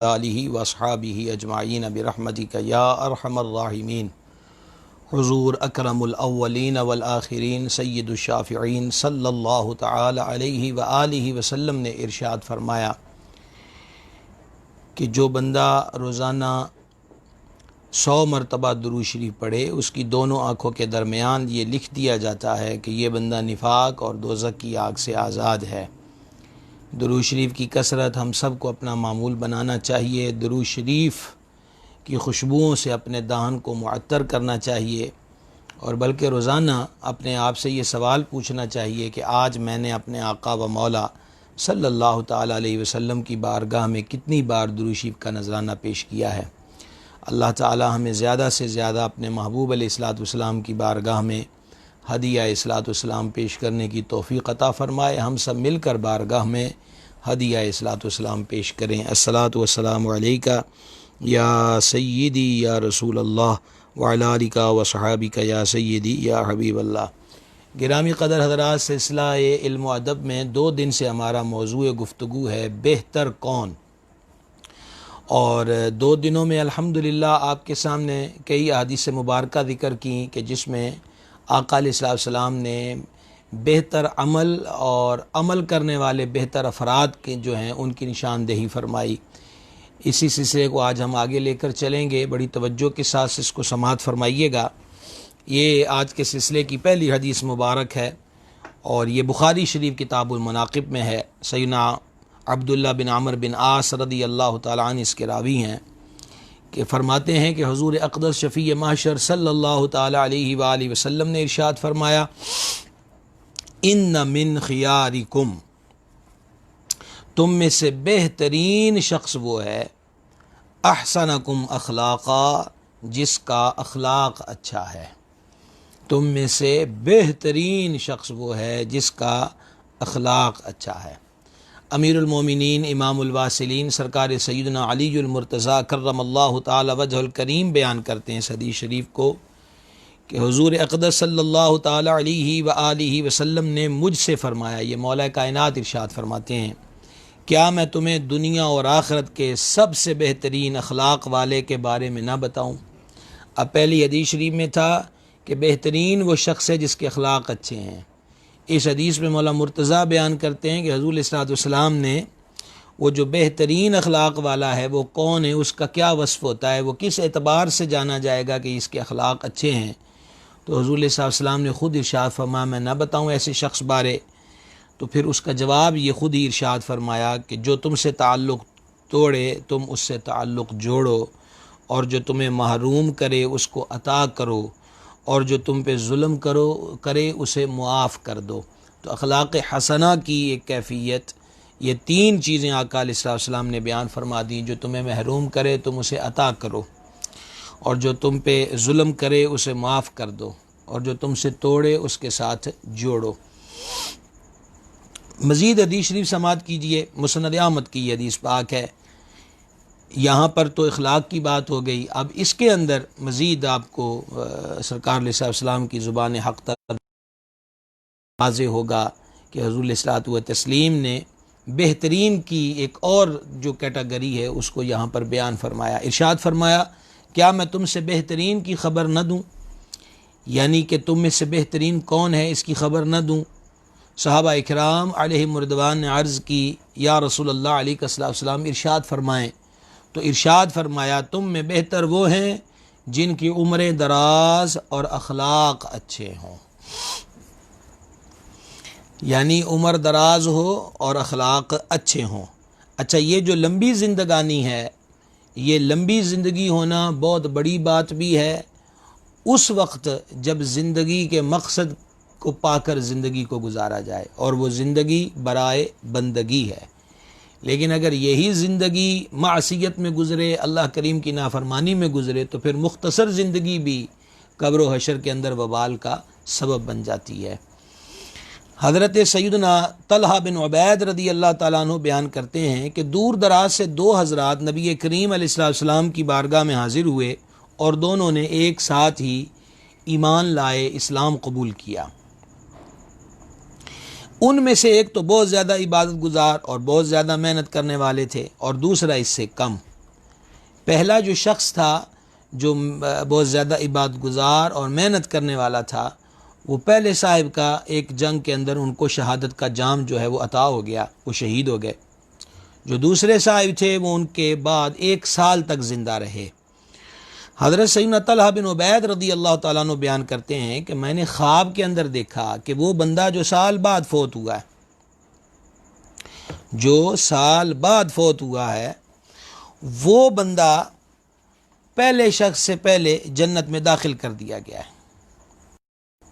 آلہ و اصحابہ اجمعین برحمتک یا ارحم الراحمین۔ حضور اکرم الاولین والآخرین سید الشافعین صلی اللہ تعالی علیہ وآلہ وسلم نے ارشاد فرمایا کہ جو بندہ روزانہ 100 مرتبہ درود شریف پڑھے اس کی دونوں آنکھوں کے درمیان یہ لکھ دیا جاتا ہے کہ یہ بندہ نفاق اور دوزخ کی آگ سے آزاد ہے۔ درود شریف کی کثرت ہم سب کو اپنا معمول بنانا چاہیے۔ درود شریف کی خوشبوؤں سے اپنے دہن کو معطر کرنا چاہیے، اور بلکہ روزانہ اپنے آپ سے یہ سوال پوچھنا چاہیے کہ آج میں نے اپنے آقا و مولا صلی اللہ تعالیٰ علیہ وسلم کی بارگاہ میں کتنی بار درود شریف کا نذرانہ پیش کیا ہے۔ اللہ تعالیٰ ہمیں زیادہ سے زیادہ اپنے محبوب علیہ الصلوۃ والسلام کی بارگاہ میں ہدیہ الصلوۃ والسلام پیش کرنے کی توفیق عطا فرمائے۔ ہم سب مل کر بارگاہ میں ہدیہ الصلوۃ والسلام پیش کریں۔ الصلاۃ والسلام علیک یا سیدی یا رسول اللہ وعلی آلک و صحابک یا سیدی یا حبیب اللہ۔ گرامی قدر حضرات، سلسلہ علم و ادب میں 2 دن سے ہمارا موضوع گفتگو ہے بہتر کون، اور 2 دنوں میں الحمدللہ آپ کے سامنے کئی احادیث مبارکہ ذکر کی کہ جس میں آقا علیہ الصلوۃ والسلام نے بہتر عمل اور عمل کرنے والے بہتر افراد کے جو ہیں ان کی نشاندہی فرمائی۔ اسی سلسلے کو آج ہم آگے لے کر چلیں گے، بڑی توجہ کے ساتھ اس کو سماعت فرمائیے گا۔ یہ آج کے سلسلے کی پہلی حدیث مبارک ہے، اور یہ بخاری شریف کتاب المناقب میں ہے۔ سیدنا عبداللہ بن عمرو بن عاص رضی اللہ تعالیٰ عنہ اس کے راوی ہیں کہ فرماتے ہیں کہ حضور اقدس شفیع محشر صلی اللہ تعالیٰ علیہ وآلہ وسلم نے ارشاد فرمایا، ان من خیارکم، تم میں سے بہترین شخص وہ ہے، احسنکم اخلاقا، جس کا اخلاق اچھا ہے۔ تم میں سے بہترین شخص وہ ہے جس کا اخلاق اچھا ہے۔ امیر المومنین امام الواصلین سرکار سیدنا علی المرتضیٰ کرم اللہ تعالی وجہ الکریم بیان کرتے ہیں اس حدیث شریف کو کہ حضور اقدس صلی اللہ تعالی علیہ وآلہ وسلم نے مجھ سے فرمایا، یہ مولا کائنات ارشاد فرماتے ہیں، کیا میں تمہیں دنیا اور آخرت کے سب سے بہترین اخلاق والے کے بارے میں نہ بتاؤں؟ اب پہلی حدیث شریف میں تھا کہ بہترین وہ شخص ہے جس کے اخلاق اچھے ہیں۔ اس حدیث میں مولا مرتضیٰ بیان کرتے ہیں کہ حضور علیہ الصلوۃ والسلام نے وہ جو بہترین اخلاق والا ہے وہ کون ہے، اس کا کیا وصف ہوتا ہے، وہ کس اعتبار سے جانا جائے گا کہ اس کے اخلاق اچھے ہیں؟ تو حضور علیہ الصلوۃ والسلام نے خود ارشاد فرمایا میں نہ بتاؤں ایسے شخص بارے؟ تو پھر اس کا جواب یہ خود ہی ارشاد فرمایا کہ جو تم سے تعلق توڑے تم اس سے تعلق جوڑو، اور جو تمہیں محروم کرے اس کو عطا کرو، اور جو تم پہ ظلم کرے اسے معاف کر دو۔ تو اخلاق حسنہ کی ایک کیفیت، یہ 3 چیزیں آقا علیہ الصلوۃ والسلام نے بیان فرما دی، جو تمہیں محروم کرے تم اسے عطا کرو، اور جو تم پہ ظلم کرے اسے معاف کر دو، اور جو تم سے توڑے اس کے ساتھ جوڑو۔ مزید حدیث شریف سماعت کیجئے، مسند احمد کی یہ حدیث پاک ہے۔ یہاں پر تو اخلاق کی بات ہو گئی، اب اس کے اندر مزید آپ کو سرکار علیہ السلام کی زبان حق تک واضح ہوگا کہ حضور علیہ الصلوۃ والتسلیم نے بہترین کی ایک اور جو کیٹیگری ہے اس کو یہاں پر بیان فرمایا۔ ارشاد فرمایا، کیا میں تم سے بہترین کی خبر نہ دوں؟ یعنی کہ تم میں سے بہترین کون ہے اس کی خبر نہ دوں؟ صحابہ اکرام علیہم رضوان نے عرض کی، یا رسول اللہ علیہ السلام ارشاد فرمائیں۔ تو ارشاد فرمایا، تم میں بہتر وہ ہیں جن کی عمریں دراز اور اخلاق اچھے ہوں۔ یعنی عمر دراز ہو اور اخلاق اچھے ہوں۔ اچھا، یہ جو لمبی زندگانی ہے، یہ لمبی زندگی ہونا بہت بڑی بات بھی ہے اس وقت جب زندگی کے مقصد کو پا کر زندگی کو گزارا جائے، اور وہ زندگی برائے بندگی ہے۔ لیکن اگر یہی زندگی معصیت میں گزرے، اللہ کریم کی نافرمانی میں گزرے، تو پھر مختصر زندگی بھی قبر و حشر کے اندر وبال کا سبب بن جاتی ہے۔ حضرت سیدنا طلحہ بن عبید رضی اللہ تعالیٰ عنہ بیان کرتے ہیں کہ دور دراز سے 2 حضرات نبی کریم علیہ السلام کی بارگاہ میں حاضر ہوئے، اور دونوں نے ایک ساتھ ہی ایمان لائے، اسلام قبول کیا۔ ان میں سے ایک تو بہت زیادہ عبادت گزار اور بہت زیادہ محنت کرنے والے تھے، اور دوسرا اس سے کم۔ پہلا جو شخص تھا جو بہت زیادہ عبادت گزار اور محنت کرنے والا تھا، وہ پہلے صاحب کا ایک جنگ کے اندر ان کو شہادت کا جام جو ہے وہ عطا ہو گیا، وہ شہید ہو گئے۔ جو دوسرے صاحب تھے وہ ان کے بعد 1 سال تک زندہ رہے۔ حضرت سیدنا طلحہ بن عبید رضی اللہ تعالیٰ عنہ بیان کرتے ہیں کہ میں نے خواب کے اندر دیکھا کہ وہ بندہ جو سال بعد فوت ہوا ہے، جو سال بعد فوت ہوا ہے، وہ بندہ پہلے شخص سے پہلے جنت میں داخل کر دیا گیا ہے۔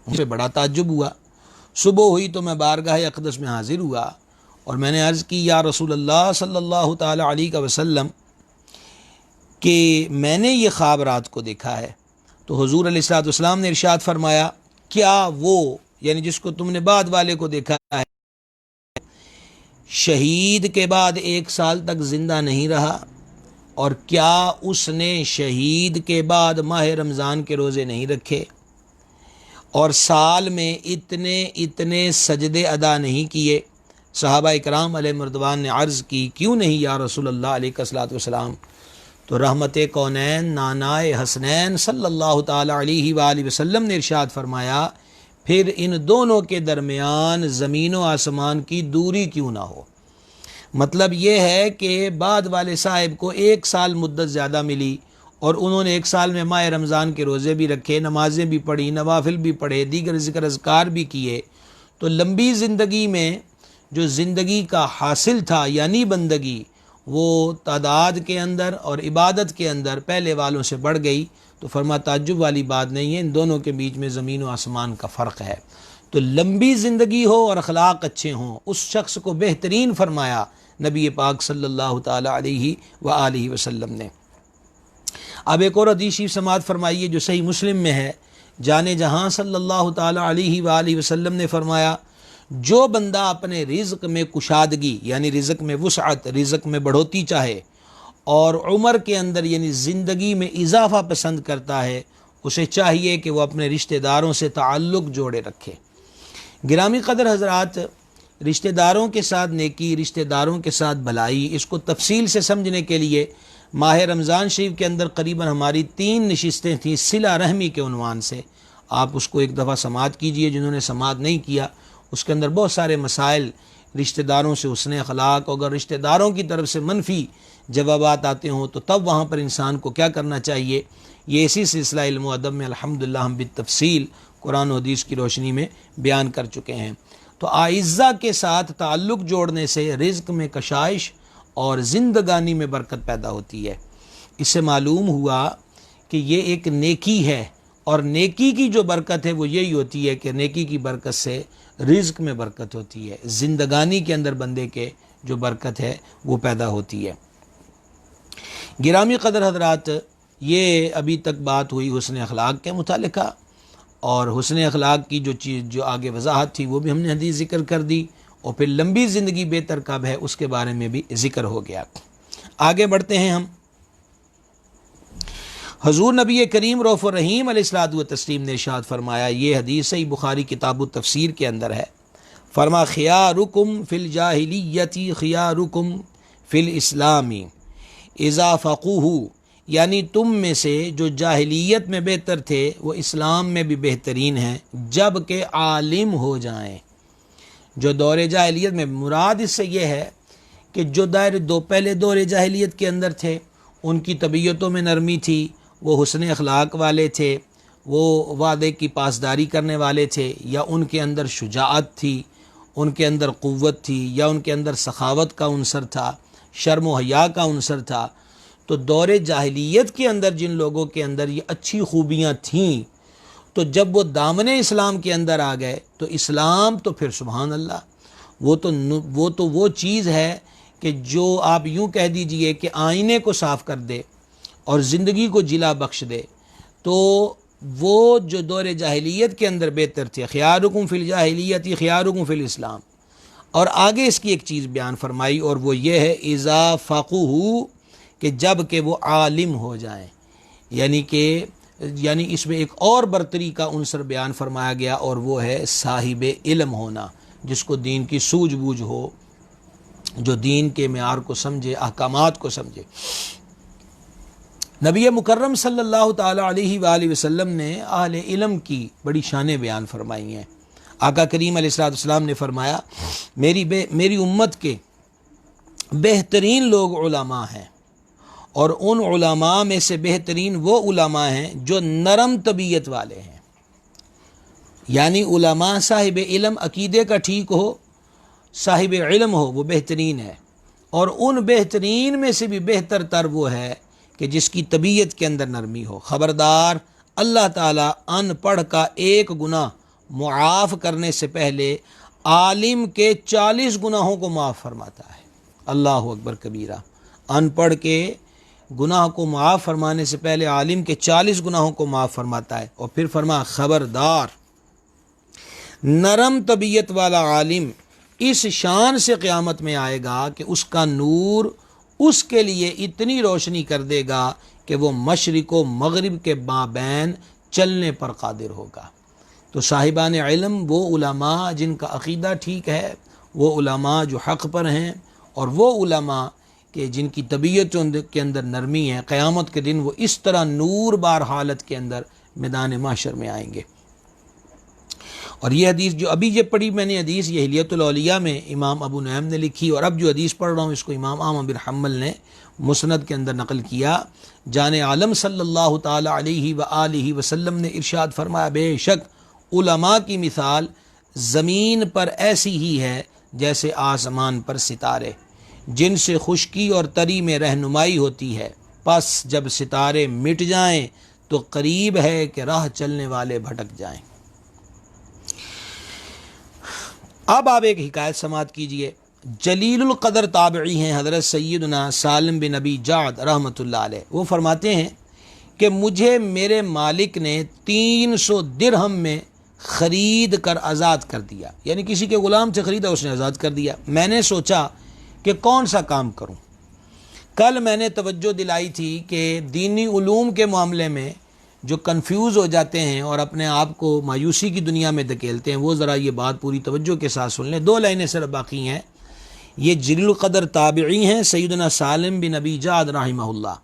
مجھے بڑا تعجب ہوا۔ صبح ہوئی تو میں بارگاہ اقدس میں حاضر ہوا اور میں نے عرض کی، یا رسول اللہ صلی اللہ تعالی علیہ وسلم کہ میں نے یہ خواب رات کو دیکھا ہے۔ تو حضور علیہ الصلوۃ والسلام نے ارشاد فرمایا، کیا وہ یعنی جس کو تم نے بعد والے کو دیکھا ہے شہید کے بعد 1 سال تک زندہ نہیں رہا؟ اور کیا اس نے شہید کے بعد ماہ رمضان کے روزے نہیں رکھے اور سال میں اتنے سجدے ادا نہیں کیے؟ صحابہ اکرام علیہ رضوان نے عرض کی، کیوں نہیں یا رسول اللہ علیہ الصلوۃ والسلام؟ تو رحمت کونین نانائے حسنین صلی اللہ تعالی علیہ وآلہ وسلم نے ارشاد فرمایا، پھر ان دونوں کے درمیان زمین و آسمان کی دوری کیوں نہ ہو؟ مطلب یہ ہے کہ بعد والے صاحب کو 1 سال مدت زیادہ ملی اور انہوں نے 1 سال میں ماہ رمضان کے روزے بھی رکھے، نمازیں بھی پڑھی، نوافل بھی پڑھے، دیگر ذکر اذکار بھی کیے، تو لمبی زندگی میں جو زندگی کا حاصل تھا یعنی بندگی، وہ تعداد کے اندر اور عبادت کے اندر پہلے والوں سے بڑھ گئی۔ تو فرما تعجب والی بات نہیں ہے، ان دونوں کے بیچ میں زمین و آسمان کا فرق ہے۔ تو لمبی زندگی ہو اور اخلاق اچھے ہوں، اس شخص کو بہترین فرمایا نبی پاک صلی اللہ تعالی علیہ وآلہ وسلم نے۔ اب ایک اور حدیث شریف سماعت فرمائیے جو صحیح مسلم میں ہے، جان جہاں صلی اللہ تعالی علیہ وآلہ وسلم نے فرمایا، جو بندہ اپنے رزق میں کشادگی یعنی رزق میں وسعت، رزق میں بڑھوتی چاہے اور عمر کے اندر یعنی زندگی میں اضافہ پسند کرتا ہے، اسے چاہیے کہ وہ اپنے رشتہ داروں سے تعلق جوڑے رکھے۔ گرامی قدر حضرات، رشتہ داروں کے ساتھ نیکی، رشتہ داروں کے ساتھ بھلائی، اس کو تفصیل سے سمجھنے کے لیے ماہ رمضان شریف کے اندر قریباً ہماری 3 نشستیں تھیں صلہ رحمی کے عنوان سے۔ آپ اس کو ایک دفعہ سماعت کیجئے، جنہوں نے سماعت نہیں کیا اس کے اندر بہت سارے مسائل، رشتہ داروں سے حسن اخلاق، اگر رشتہ داروں کی طرف سے منفی جوابات آتے ہوں تو تب وہاں پر انسان کو کیا کرنا چاہیے، یہ اسی سلسلہ علم و ادب میں الحمدللہ ہم بالتفصیل قرآن و حدیث کی روشنی میں بیان کر چکے ہیں۔ تو اعزہ کے ساتھ تعلق جوڑنے سے رزق میں کشائش اور زندگانی میں برکت پیدا ہوتی ہے۔ اس سے معلوم ہوا کہ یہ ایک نیکی ہے، اور نیکی کی جو برکت ہے وہ یہی ہوتی ہے کہ نیکی کی برکت سے رزق میں برکت ہوتی ہے، زندگانی کے اندر بندے کے جو برکت ہے وہ پیدا ہوتی ہے۔ گرامی قدر حضرات، یہ ابھی تک بات ہوئی حسن اخلاق کے متعلقہ، اور حسن اخلاق کی جو چیز جو آگے وضاحت تھی وہ بھی ہم نے حدیث ذکر کر دی، اور پھر لمبی زندگی بہتر کب ہے اس کے بارے میں بھی ذکر ہو گیا۔ آگے بڑھتے ہیں ہم۔ حضور نبی کریم رؤوف الرحیم علیہ الصلوۃ والتسلیم نے ارشاد فرمایا، یہ حدیث صحیح بخاری کتاب التفسیر کے اندر ہے، فرما خیارکم فی الجاہلیۃ خیارکم فی الاسلام اذا فقہوا، یعنی تم میں سے جو جاہلیت میں بہتر تھے وہ اسلام میں بھی بہترین ہیں جب کہ عالم ہو جائیں۔ جو دور جاہلیت میں مراد اس سے یہ ہے کہ جو پہلے دور جاہلیت کے اندر تھے ان کی طبیعتوں میں نرمی تھی، وہ حسن اخلاق والے تھے، وہ وعدے کی پاسداری کرنے والے تھے، یا ان کے اندر شجاعت تھی، ان کے اندر قوت تھی، یا ان کے اندر سخاوت کا عنصر تھا، شرم و حیا کا عنصر تھا۔ تو دور جاہلیت کے اندر جن لوگوں کے اندر یہ اچھی خوبیاں تھیں، تو جب وہ دامن اسلام کے اندر آ گئے تو اسلام تو پھر سبحان اللہ وہ تو وہ چیز ہے کہ جو آپ یوں کہہ دیجئے کہ آئینے کو صاف کر دے اور زندگی کو جلا بخش دے۔ تو وہ جو دور جاہلیت کے اندر بہتر تھے، خیارکم فی الجاہلیۃ خیارکم فی الاسلام، اور آگے اس کی ایک چیز بیان فرمائی، اور وہ یہ ہے اذا فقہوا، کہ جب کہ وہ عالم ہو جائیں، یعنی اس میں ایک اور برتری کا عنصر بیان فرمایا گیا، اور وہ ہے صاحب علم ہونا، جس کو دین کی سوجھ بوجھ ہو، جو دین کے معیار کو سمجھے، احکامات کو سمجھے۔ نبی مکرم صلی اللہ تعالی علیہ وآلہ وسلم نے اہل علم کی بڑی شانیں بیان فرمائی ہیں۔ آقا کریم علیہ الصلوۃ والسلام نے فرمایا میری امت کے بہترین لوگ علماء ہیں، اور ان علماء میں سے بہترین وہ علماء ہیں جو نرم طبیعت والے ہیں۔ یعنی علماء صاحب علم، عقیدے کا ٹھیک ہو، صاحب علم ہو، وہ بہترین ہے، اور ان بہترین میں سے بھی بہتر تر وہ ہے کہ جس کی طبیعت کے اندر نرمی ہو۔ خبردار، اللہ تعالیٰ ان پڑھ کا ایک گناہ معاف کرنے سے پہلے عالم کے 40 گناہوں کو معاف فرماتا ہے۔ اللہ اکبر کبیرہ۔ ان پڑھ کے گناہ کو معاف فرمانے سے پہلے عالم کے 40 گناہوں کو معاف فرماتا ہے، اور پھر فرما خبردار، نرم طبیعت والا عالم اس شان سے قیامت میں آئے گا کہ اس کا نور اس کے لیے اتنی روشنی کر دے گا کہ وہ مشرق و مغرب کے مابین چلنے پر قادر ہوگا۔ تو صاحبان علم وہ علماء جن کا عقیدہ ٹھیک ہے، وہ علماء جو حق پر ہیں، اور وہ علماء کہ جن کی طبیعت کے اندر نرمی ہے، قیامت کے دن وہ اس طرح نور بار حالت کے اندر میدان محشر میں آئیں گے۔ اور یہ حدیث جو ابھی یہ پڑھی میں نے حدیث، یہ حلیۃ الاولیاء میں امام ابو نعیم نے لکھی، اور اب جو حدیث پڑھ رہا ہوں اس کو امام احمد بن حنبل نے مسند کے اندر نقل کیا۔ جان عالم صلی اللہ تعالی علیہ وآلہ وسلم نے ارشاد فرمایا، بے شک علماء کی مثال زمین پر ایسی ہی ہے جیسے آسمان پر ستارے، جن سے خشکی اور تری میں رہنمائی ہوتی ہے، پس جب ستارے مٹ جائیں تو قریب ہے کہ راہ چلنے والے بھٹک جائیں۔ اب آپ ایک حکایت سماعت کیجئے۔ جلیل القدر تابعی ہیں حضرت سیدنا سالم بن ابی جعد رحمۃ اللہ علیہ، وہ فرماتے ہیں کہ مجھے میرے مالک نے 300 درہم میں خرید کر آزاد کر دیا، یعنی کسی کے غلام سے خریدا، اس نے آزاد کر دیا۔ میں نے سوچا کہ کون سا کام کروں۔ کل میں نے توجہ دلائی تھی کہ دینی علوم کے معاملے میں جو کنفیوز ہو جاتے ہیں اور اپنے آپ کو مایوسی کی دنیا میں دھکیلتے ہیں، وہ ذرا یہ بات پوری توجہ کے ساتھ سن لیں۔ 2 لائنیں صرف باقی ہیں۔ یہ جلیل القدر تابعی ہیں سیدنا سالم بن ابی جعد رحمہ اللہ،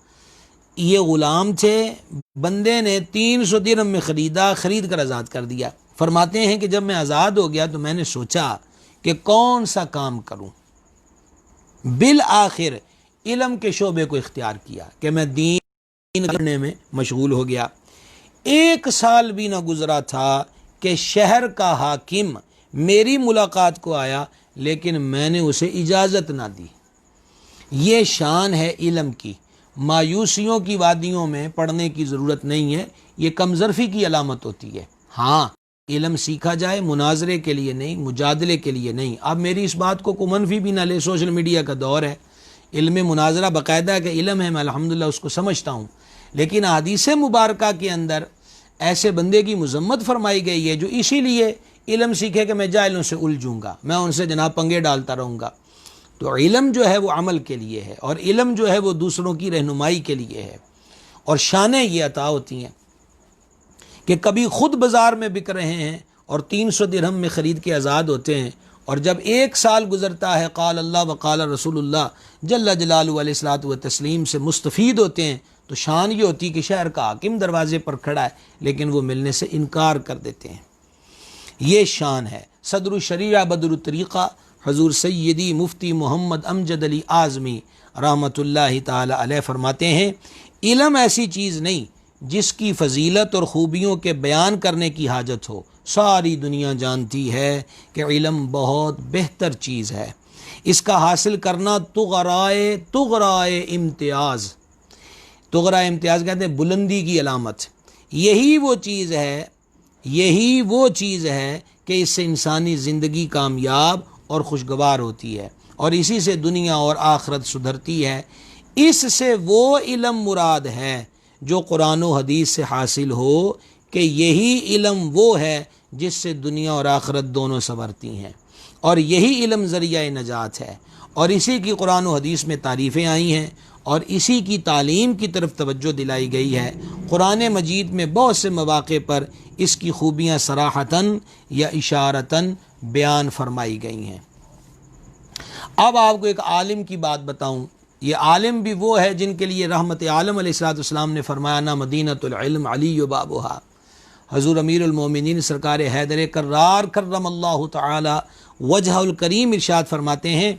یہ غلام تھے، بندے نے 300 درہم میں خریدا، خرید کر آزاد کر دیا۔ فرماتے ہیں کہ جب میں آزاد ہو گیا تو میں نے سوچا کہ کون سا کام کروں۔ بالآخر علم کے شعبے کو اختیار کیا کہ میں دین کرنے میں مشغول ہو گیا۔ 1 سال بھی نہ گزرا تھا کہ شہر کا حاکم میری ملاقات کو آیا، لیکن میں نے اسے اجازت نہ دی۔ یہ شان ہے علم کی۔ مایوسیوں کی وادیوں میں پڑھنے کی ضرورت نہیں ہے، یہ کمظرفی کی علامت ہوتی ہے۔ ہاں، علم سیکھا جائے مناظرے کے لیے نہیں، مجادلے کے لیے نہیں۔ اب میری اس بات کو منفی بھی نہ لے، سوشل میڈیا کا دور ہے، علم مناظرہ باقاعدہ کہ علم ہے، میں الحمدللہ اس کو سمجھتا ہوں، لیکن حدیث مبارکہ کے اندر ایسے بندے کی مذمت فرمائی گئی ہے جو اسی لیے علم سیکھے کہ میں جاہلوں سے الجھوں گا، میں ان سے جناب پنگے ڈالتا رہوں گا۔ تو علم جو ہے وہ عمل کے لیے ہے، اور علم جو ہے وہ دوسروں کی رہنمائی کے لیے ہے، اور شانیں یہ عطا ہوتی ہیں کہ کبھی خود بازار میں بک رہے ہیں اور 300 درہم میں خرید کے آزاد ہوتے ہیں، اور جب 1 سال گزرتا ہے قال اللہ وقال رسول اللہ جل جلالہ علیہ الصلوۃ والتسلیم سے مستفید ہوتے ہیں، تو شان یہ ہوتی کہ شہر کا حاکم دروازے پر کھڑا ہے لیکن وہ ملنے سے انکار کر دیتے ہیں۔ یہ شان ہے۔ صدر الشریعہ بدر الطریقہ حضور سیدی مفتی محمد امجد علی اعظمی رحمۃ اللہ تعالی علیہ فرماتے ہیں، علم ایسی چیز نہیں جس کی فضیلت اور خوبیوں کے بیان کرنے کی حاجت ہو، ساری دنیا جانتی ہے کہ علم بہت بہتر چیز ہے، اس کا حاصل کرنا تغرائے امتیاز، تغرائے امتیاز کہتے ہیں بلندی کی علامت۔ یہی وہ چیز ہے کہ اس سے انسانی زندگی کامیاب اور خوشگوار ہوتی ہے، اور اسی سے دنیا اور آخرت سدھرتی ہے۔ اس سے وہ علم مراد ہے جو قرآن و حدیث سے حاصل ہو، کہ یہی علم وہ ہے جس سے دنیا اور آخرت دونوں سنورتی ہیں، اور یہی علم ذریعہ نجات ہے، اور اسی کی قرآن و حدیث میں تعریفیں آئی ہیں، اور اسی کی تعلیم کی طرف توجہ دلائی گئی ہے۔ قرآن مجید میں بہت سے مواقع پر اس کی خوبیاں صراحتاً یا اشارتاً بیان فرمائی گئی ہیں۔ اب آپ کو ایک عالم کی بات بتاؤں، یہ عالم بھی وہ ہے جن کے لیے رحمت عالم علیہ الصلوۃ والسلام نے فرمایا نا مدینۃ العلم علی بابھا۔ حضور امیر المومنین سرکار حیدر کرار کرم اللہ تعالی وجہ الکریم ارشاد فرماتے ہیں،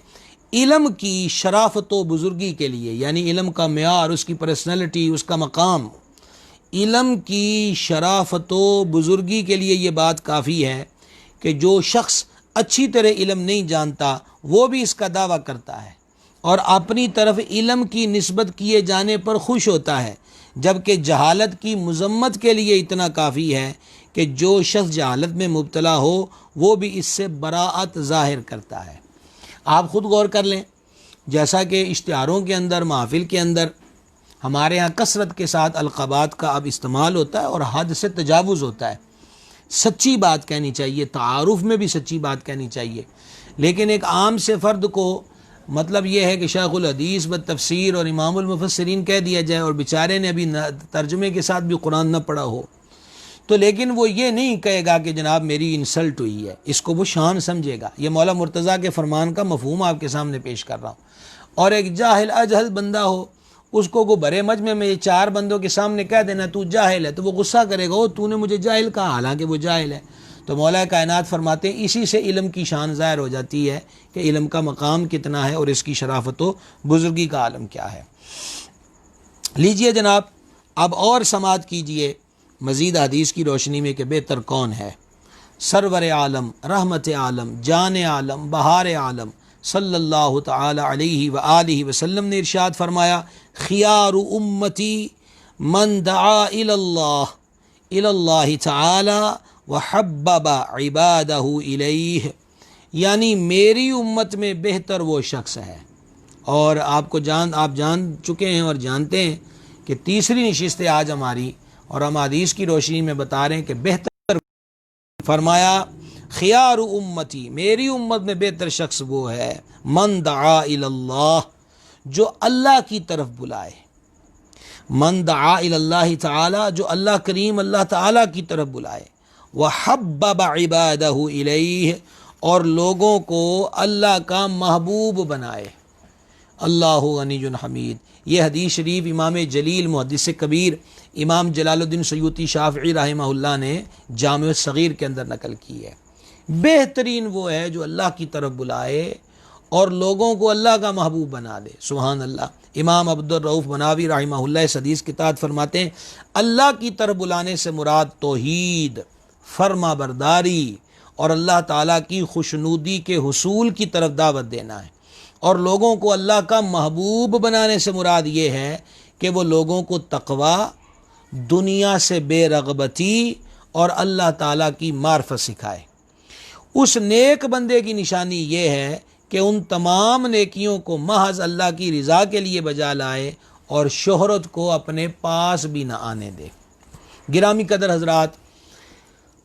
علم کی شرافت و بزرگی کے لیے، یعنی علم کا معیار، اس کی پرسنالٹی، اس کا مقام، علم کی شرافت و بزرگی کے لیے یہ بات کافی ہے کہ جو شخص اچھی طرح علم نہیں جانتا وہ بھی اس کا دعویٰ کرتا ہے اور اپنی طرف علم کی نسبت کیے جانے پر خوش ہوتا ہے، جبکہ جہالت کی مذمت کے لیے اتنا کافی ہے کہ جو شخص جہالت میں مبتلا ہو وہ بھی اس سے براعت ظاہر کرتا ہے۔ آپ خود غور کر لیں، جیسا کہ اشتہاروں کے اندر، محافل کے اندر ہمارے ہاں کثرت کے ساتھ القابات کا اب استعمال ہوتا ہے اور حد سے تجاوز ہوتا ہے۔ سچی بات کہنی چاہیے، تعارف میں بھی سچی بات کہنی چاہیے، لیکن ایک عام سے فرد کو مطلب یہ ہے کہ شیخ الحدیث بالتفسیر اور امام المفسرین کہہ دیا جائے اور بیچارے نے ابھی ترجمے کے ساتھ بھی قرآن نہ پڑھا ہو، تو لیکن وہ یہ نہیں کہے گا کہ جناب میری انسلٹ ہوئی ہے، اس کو وہ شان سمجھے گا۔ یہ مولا مرتضیٰ کے فرمان کا مفہوم آپ کے سامنے پیش کر رہا ہوں۔ اور ایک جاہل اجہل بندہ ہو، اس کو بھرے مجمع میں یہ چار بندوں کے سامنے کہہ دینا تو جاہل ہے، تو وہ غصہ کرے گا، تو نے مجھے جاہل کہا، حالانکہ وہ جاہل ہے۔ تو مولا کائنات فرماتے ہیں اسی سے علم کی شان ظاہر ہو جاتی ہے کہ علم کا مقام کتنا ہے اور اس کی شرافت و بزرگی کا عالم کیا ہے۔ لیجئے جناب، اب اور سماعت کیجئے مزید حدیث کی روشنی میں کہ بہتر کون ہے۔ سرور عالم، رحمت عالم، جان عالم، بہار عالم صلی اللہ تعالی علیہ وآلہ وسلم نے ارشاد فرمایا، خیار امتی من دعا الی اللہ تعالی وحبب عبادہ الیہ، یعنی میری امت میں بہتر وہ شخص ہے۔ اور آپ جان چکے ہیں اور جانتے ہیں کہ تیسری نشست ہے آج ہماری، اور ہم حدیث کی روشنی میں بتا رہے ہیں کہ بہتر، فرمایا خیار امتی، میری امت میں بہتر شخص وہ ہے من دعا الی اللہ، جو اللہ کی طرف بلائے، من دعا الی اللہ تعالی، جو اللہ کریم اللہ تعالی کی طرف بلائے، وحبب عبادہ الیہ، اور لوگوں کو اللہ کا محبوب بنائے۔ اللہ غنی حمید۔ یہ حدیث شریف امام جلیل محدث کبیر امام جلال الدین سیوطی شافعی رحمہ اللہ نے جامع الصغیر کے اندر نقل کی ہے۔ بہترین وہ ہے جو اللہ کی طرف بلائے اور لوگوں کو اللہ کا محبوب بنا دے۔ سبحان اللہ۔ امام عبد الرؤف مناوی رحمہ اللہ اس حدیث کے تحت فرماتے ہیں، اللہ کی طرف بلانے سے مراد توحید، فرما برداری اور اللہ تعالیٰ کی خوشنودی کے حصول کی طرف دعوت دینا ہے، اور لوگوں کو اللہ کا محبوب بنانے سے مراد یہ ہے کہ وہ لوگوں کو تقوی، دنیا سے بے رغبتی اور اللہ تعالیٰ کی معرفت سکھائے۔ اس نیک بندے کی نشانی یہ ہے کہ ان تمام نیکیوں کو محض اللہ کی رضا کے لیے بجا لائے اور شہرت کو اپنے پاس بھی نہ آنے دے۔ گرامی قدر حضرات،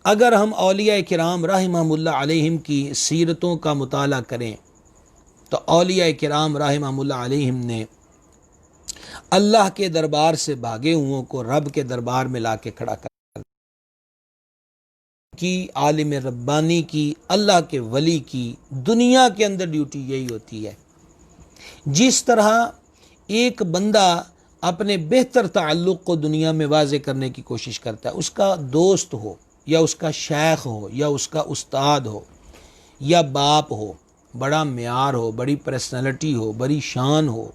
اگر ہم اولیاء کرام رحمہم اللہ علیہم کی سیرتوں کا مطالعہ کریں تو اولیاء کرام رحمہم اللہ علیہم نے اللہ کے دربار سے بھاگے ہوئوں کو رب کے دربار میں لا کے کھڑا کر کی، عالم ربانی کی، اللہ کے ولی کی دنیا کے اندر ڈیوٹی یہی ہوتی ہے۔ جس طرح ایک بندہ اپنے بہتر تعلق کو دنیا میں واضح کرنے کی کوشش کرتا ہے، اس کا دوست ہو یا اس کا شیخ ہو یا اس کا استاد ہو یا باپ ہو، بڑا معیار ہو، بڑی پرسنالٹی ہو، بڑی شان ہو،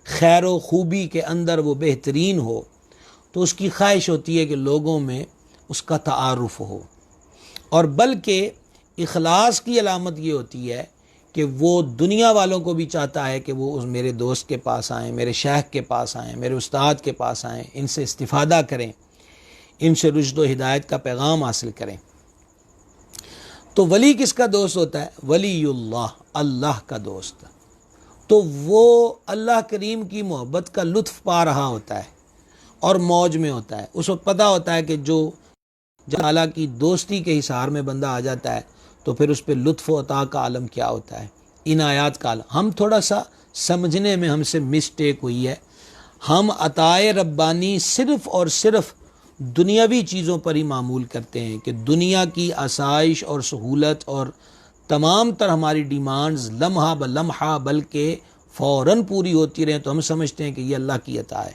خیر و خوبی کے اندر وہ بہترین ہو، تو اس کی خواہش ہوتی ہے کہ لوگوں میں اس کا تعارف ہو، اور بلکہ اخلاص کی علامت یہ ہوتی ہے کہ وہ دنیا والوں کو بھی چاہتا ہے کہ وہ میرے دوست کے پاس آئیں، میرے شیخ کے پاس آئیں، میرے استاد کے پاس آئیں، ان سے استفادہ کریں، ان سے رشد و ہدایت کا پیغام حاصل کریں۔ تو ولی کس کا دوست ہوتا ہے؟ ولی اللہ، اللہ کا دوست۔ تو وہ اللہ کریم کی محبت کا لطف پا رہا ہوتا ہے اور موج میں ہوتا ہے، اس کو پتہ ہوتا ہے کہ جو اللہ کی دوستی کے حصار میں بندہ آ جاتا ہے تو پھر اس پہ لطف و عطا کا عالم کیا ہوتا ہے، عنایات کا عالم۔ ہم تھوڑا سا سمجھنے میں ہم سے مسٹیک ہوئی ہے، ہم عطائے ربانی صرف اور صرف دنیاوی چیزوں پر ہی معمول کرتے ہیں کہ دنیا کی آسائش اور سہولت اور تمام تر ہماری ڈیمانڈز لمحہ بلمحہ بلکہ فوراً پوری ہوتی رہیں تو ہم سمجھتے ہیں کہ یہ اللہ کی عطا ہے۔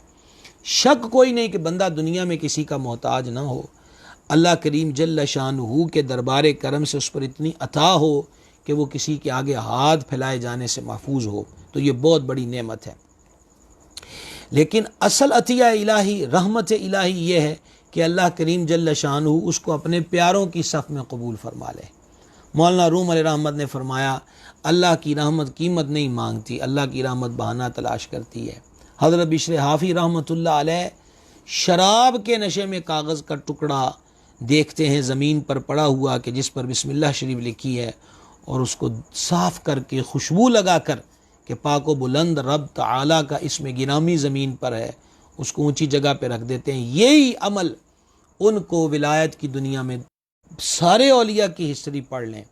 شک کوئی نہیں کہ بندہ دنیا میں کسی کا محتاج نہ ہو، اللہ کریم جل شانہ کے دربار کرم سے اس پر اتنی عطا ہو کہ وہ کسی کے آگے ہاتھ پھیلائے جانے سے محفوظ ہو، تو یہ بہت بڑی نعمت ہے۔ لیکن اصل عطیہ الہی، رحمت الہی یہ ہے کہ اللہ کریم جل شانہ اس کو اپنے پیاروں کی صف میں قبول فرما لے۔ مولانا روم علیہ رحمت نے فرمایا اللہ کی رحمت قیمت نہیں مانگتی، اللہ کی رحمت بہانہ تلاش کرتی ہے۔ حضرت بشر حافی رحمۃ اللہ علیہ شراب کے نشے میں کاغذ کا ٹکڑا دیکھتے ہیں زمین پر پڑا ہوا کہ جس پر بسم اللہ شریف لکھی ہے، اور اس کو صاف کر کے خوشبو لگا کر کہ پاک و بلند رب تعالیٰ کا اسم گرامی زمین پر ہے، اس کو اونچی جگہ پہ رکھ دیتے ہیں۔ یہی عمل ان کو ولایت کی دنیا میں سارے اولیاء کی ہسٹری پڑھ لیں،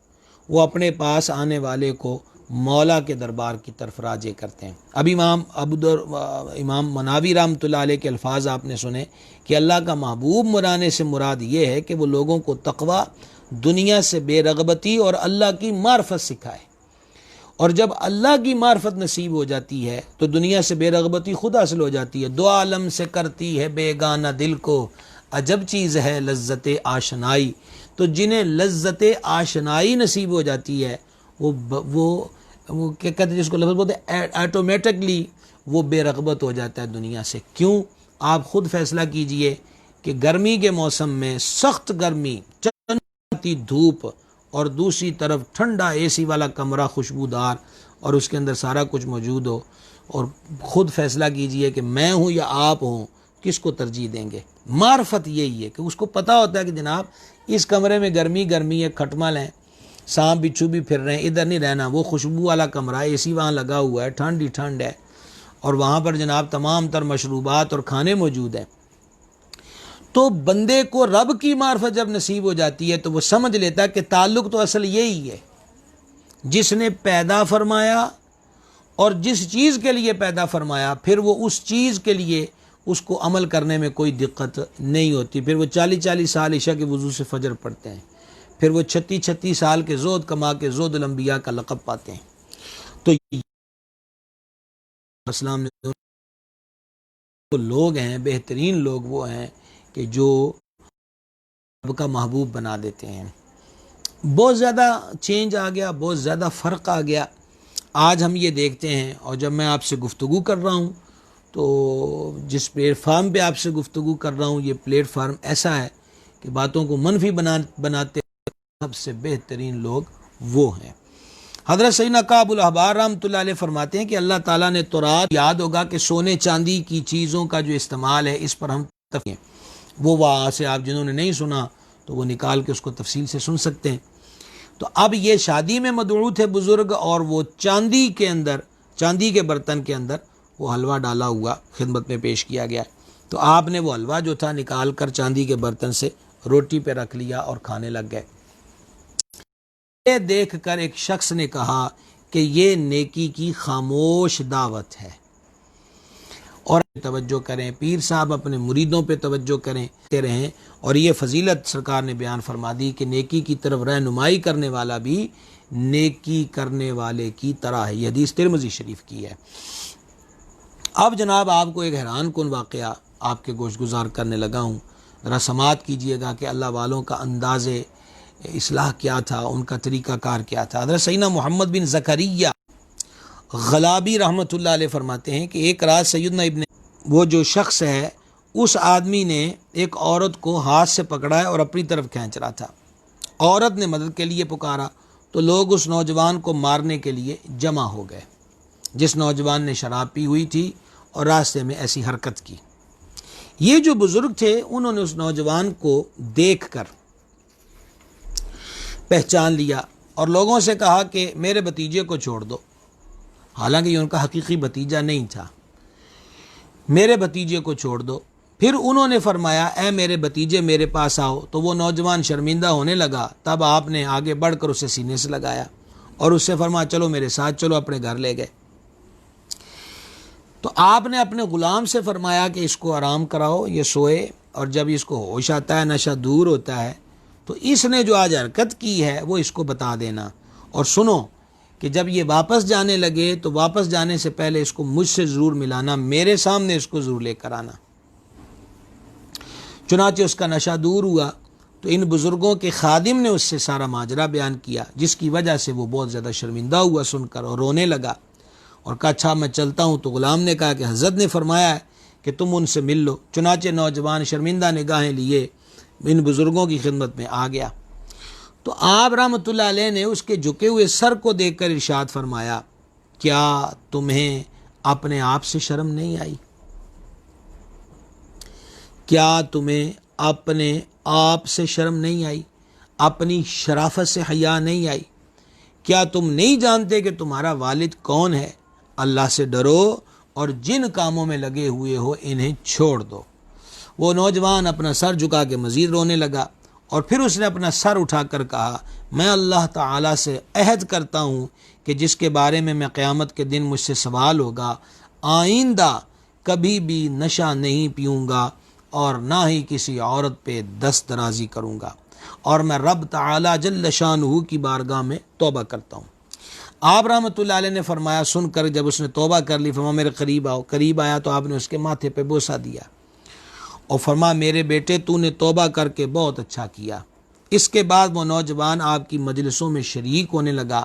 وہ اپنے پاس آنے والے کو مولا کے دربار کی طرف راجع کرتے ہیں۔ اب امام مناوی رحمۃ اللہ علیہ کے الفاظ آپ نے سنے کہ اللہ کا محبوب مرانے سے مراد یہ ہے کہ وہ لوگوں کو تقویٰ، دنیا سے بے رغبتی اور اللہ کی معرفت سکھائے، اور جب اللہ کی معرفت نصیب ہو جاتی ہے تو دنیا سے بے رغبتی خود حاصل ہو جاتی ہے۔ دو عالم سے کرتی ہے بیگانہ دل کو، عجب چیز ہے لذت آشنائی۔ تو جنہیں لذت آشنائی نصیب ہو جاتی ہے وہ کیا کہتے ہیں جس کو لفظ بولتے ہیں آٹومیٹکلی وہ بے رغبت ہو جاتا ہے دنیا سے۔ کیوں؟ آپ خود فیصلہ کیجئے کہ گرمی کے موسم میں سخت گرمی، چنتی دھوپ، اور دوسری طرف ٹھنڈا اے سی والا کمرہ خوشبودار اور اس کے اندر سارا کچھ موجود ہو، اور خود فیصلہ کیجئے کہ میں ہوں یا آپ ہوں، کس کو ترجیح دیں گے؟ معرفت یہی ہے کہ اس کو پتہ ہوتا ہے کہ جناب اس کمرے میں گرمی ہے، کھٹمل ہے، سانپ بچھو بھی پھر رہے ہیں، ادھر نہیں رہنا، وہ خوشبو والا کمرہ ہے، اے سی وہاں لگا ہوا ہے، ٹھنڈ ہی ٹھنڈ ہے، اور وہاں پر جناب تمام تر مشروبات اور کھانے موجود ہیں۔ تو بندے کو رب کی معرفت جب نصیب ہو جاتی ہے تو وہ سمجھ لیتا ہے کہ تعلق تو اصل یہی ہے، جس نے پیدا فرمایا اور جس چیز کے لیے پیدا فرمایا، پھر وہ اس چیز کے لیے اس کو عمل کرنے میں کوئی دقت نہیں ہوتی۔ پھر وہ 40 سال عشاء کے وضو سے فجر پڑھتے ہیں، پھر وہ 36 سال کے زہد کما کے زہد الانبیاء کا لقب پاتے ہیں۔ تو اسلام نے وہ لوگ ہیں، بہترین لوگ وہ ہیں کہ جو رب کا محبوب بنا دیتے ہیں۔ بہت زیادہ چینج آ گیا، بہت زیادہ فرق آ گیا۔ آج ہم یہ دیکھتے ہیں، اور جب میں آپ سے گفتگو کر رہا ہوں تو جس پلیٹ فارم پہ آپ سے گفتگو کر رہا ہوں، یہ پلیٹ فارم ایسا ہے کہ باتوں کو منفی بناتے سب سے بہترین لوگ وہ ہیں۔ حضرت سیدنا کعب الاحبار رحمۃ اللہ علیہ فرماتے ہیں کہ اللہ تعالیٰ نے تورات، یاد ہوگا کہ سونے چاندی کی چیزوں کا جو استعمال ہے اس پر ہم تفصیل، وہ وہاں سے آپ جنہوں نے نہیں سنا تو وہ نکال کے اس کو تفصیل سے سن سکتے ہیں۔ تو اب یہ شادی میں مدعو تھے بزرگ، اور وہ چاندی کے برتن کے اندر وہ حلوہ ڈالا ہوا خدمت میں پیش کیا گیا، تو آپ نے وہ حلوہ جو تھا نکال کر چاندی کے برتن سے روٹی پہ رکھ لیا اور کھانے لگ گئے۔ یہ دیکھ کر ایک شخص نے کہا کہ یہ نیکی کی خاموش دعوت ہے، اور توجہ کریں، پیر صاحب اپنے مریدوں پہ توجہ کریں رہیں، اور یہ فضیلت سرکار نے بیان فرما دی کہ نیکی کی طرف رہنمائی کرنے والا بھی نیکی کرنے والے کی طرح ہے۔ یہ حدیث ترمذی شریف کی ہے۔ اب جناب آپ کو ایک حیران کن واقعہ آپ کے گوش گزار کرنے لگا ہوں، ذرا سماعت کیجئے گا کہ اللہ والوں کا انداز اصلاح کیا تھا، ان کا طریقہ کار کیا تھا۔ حضرت سیدنا محمد بن زکریا غلابی رحمۃ اللہ علیہ فرماتے ہیں کہ ایک رات سیدنا ابن، وہ جو شخص ہے، اس آدمی نے ایک عورت کو ہاتھ سے پکڑا ہے اور اپنی طرف کھینچ رہا تھا۔ عورت نے مدد کے لیے پکارا تو لوگ اس نوجوان کو مارنے کے لیے جمع ہو گئے، جس نوجوان نے شراب پی ہوئی تھی اور راستے میں ایسی حرکت کی۔ یہ جو بزرگ تھے انہوں نے اس نوجوان کو دیکھ کر پہچان لیا اور لوگوں سے کہا کہ میرے بھتیجے کو چھوڑ دو، حالانکہ یہ ان کا حقیقی بھتیجا نہیں تھا، میرے بھتیجے کو چھوڑ دو۔ پھر انہوں نے فرمایا اے میرے بھتیجے میرے پاس آؤ، تو وہ نوجوان شرمندہ ہونے لگا۔ تب آپ نے آگے بڑھ کر اسے سینے سے لگایا اور اس سے فرمایا چلو میرے ساتھ چلو، اپنے گھر لے گئے۔ تو آپ نے اپنے غلام سے فرمایا کہ اس کو آرام کراؤ، یہ سوئے، اور جب اس کو ہوش آتا ہے، نشہ دور ہوتا ہے، تو اس نے جو آج حرکت کی ہے وہ اس کو بتا دینا، اور سنو کہ جب یہ واپس جانے لگے تو واپس جانے سے پہلے اس کو مجھ سے ضرور ملانا، میرے سامنے اس کو ضرور لے کر آنا۔ چنانچہ اس کا نشہ دور ہوا تو ان بزرگوں کے خادم نے اس سے سارا ماجرا بیان کیا، جس کی وجہ سے وہ بہت زیادہ شرمندہ ہوا سن کر اور رونے لگا اور کہا اچھا میں چلتا ہوں۔ تو غلام نے کہا کہ حضرت نے فرمایا ہے کہ تم ان سے مل لو۔ چنانچہ نوجوان شرمندہ نگاہیں لیے ان بزرگوں کی خدمت میں آ گیا تو آپ رحمۃ اللہ علیہ نے اس کے جھکے ہوئے سر کو دیکھ کر ارشاد فرمایا، کیا تمہیں اپنے آپ سے شرم نہیں آئی؟ کیا تمہیں اپنے آپ سے شرم نہیں آئی؟ اپنی شرافت سے حیا نہیں آئی؟ کیا تم نہیں جانتے کہ تمہارا والد کون ہے؟ اللہ سے ڈرو اور جن کاموں میں لگے ہوئے ہو انہیں چھوڑ دو۔ وہ نوجوان اپنا سر جھکا کے مزید رونے لگا اور پھر اس نے اپنا سر اٹھا کر کہا، میں اللہ تعالیٰ سے عہد کرتا ہوں کہ جس کے بارے میں قیامت کے دن مجھ سے سوال ہوگا، آئندہ کبھی بھی نشہ نہیں پیوں گا اور نہ ہی کسی عورت پہ دست درازی کروں گا، اور میں رب تعالیٰ جل شانہ کی بارگاہ میں توبہ کرتا ہوں۔ آپ رحمۃ اللہ علیہ نے فرمایا، سن کر جب اس نے توبہ کر لی، فرمایا میرے قریب آؤ۔ قریب آیا تو آپ نے اس کے ماتھے پہ بوسہ دیا اور فرمایا میرے بیٹے تو نے توبہ کر کے بہت اچھا کیا۔ اس کے بعد وہ نوجوان آپ کی مجلسوں میں شریک ہونے لگا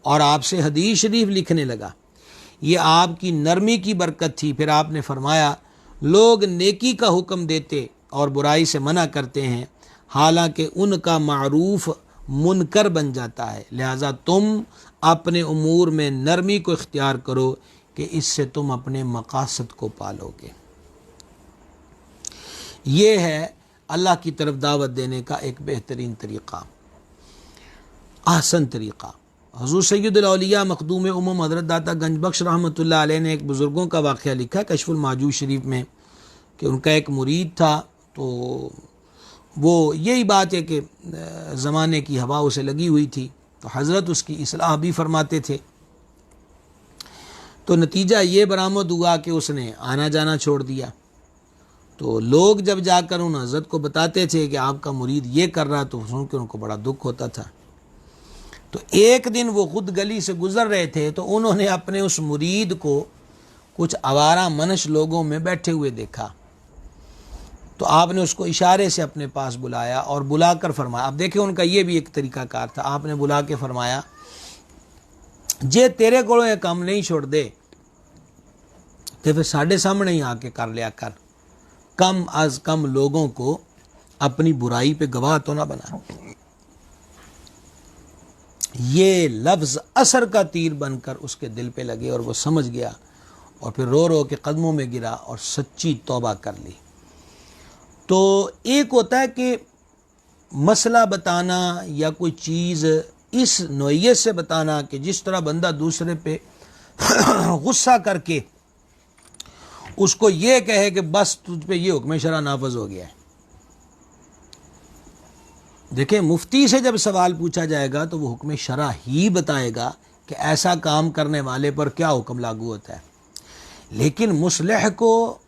اور آپ سے حدیث شریف لکھنے لگا۔ یہ آپ کی نرمی کی برکت تھی۔ پھر آپ نے فرمایا، لوگ نیکی کا حکم دیتے اور برائی سے منع کرتے ہیں، حالانکہ ان کا معروف منکر بن جاتا ہے، لہذا تم اپنے امور میں نرمی کو اختیار کرو کہ اس سے تم اپنے مقاصد کو پالو گے۔ یہ ہے اللہ کی طرف دعوت دینے کا ایک بہترین طریقہ، احسن طریقہ۔ حضور سید الاولیاء مخدوم امم حضرت داتا گنج بخش رحمۃ اللہ علیہ نے ایک بزرگوں کا واقعہ لکھا کشف المعجوز شریف میں کہ ان کا ایک مرید تھا، تو وہ یہی بات ہے کہ زمانے کی ہوا اسے لگی ہوئی تھی، تو حضرت اس کی اصلاح بھی فرماتے تھے۔ تو نتیجہ یہ برآمد ہوا کہ اس نے آنا جانا چھوڑ دیا۔ تو لوگ جب جا کر ان حضرت کو بتاتے تھے کہ آپ کا مرید یہ کر رہا، تو سن کے ان کو بڑا دکھ ہوتا تھا۔ تو ایک دن وہ خود گلی سے گزر رہے تھے تو انہوں نے اپنے اس مرید کو کچھ آوارہ منش لوگوں میں بیٹھے ہوئے دیکھا، تو آپ نے اس کو اشارے سے اپنے پاس بلایا اور بلا کر فرمایا، اب دیکھیں ان کا یہ بھی ایک طریقہ کار تھا، آپ نے بلا کے فرمایا، جے تیرے کو یہ کام نہیں چھوڑ دے تو پھر ساڑھے سامنے ہی آ کے کر لیا کر، کم از کم لوگوں کو اپنی برائی پہ گواہ تو نہ بنا۔ یہ لفظ اثر کا تیر بن کر اس کے دل پہ لگے اور وہ سمجھ گیا اور پھر رو رو کے قدموں میں گرا اور سچی توبہ کر لی۔ تو ایک ہوتا ہے کہ مسئلہ بتانا یا کوئی چیز اس نوعیت سے بتانا کہ جس طرح بندہ دوسرے پہ غصہ کر کے اس کو یہ کہے کہ بس تجھ پہ یہ حکم شرع نافذ ہو گیا ہے۔ دیکھیں مفتی سے جب سوال پوچھا جائے گا تو وہ حکم شرع ہی بتائے گا کہ ایسا کام کرنے والے پر کیا حکم لاگو ہوتا ہے، لیکن مصلح کو،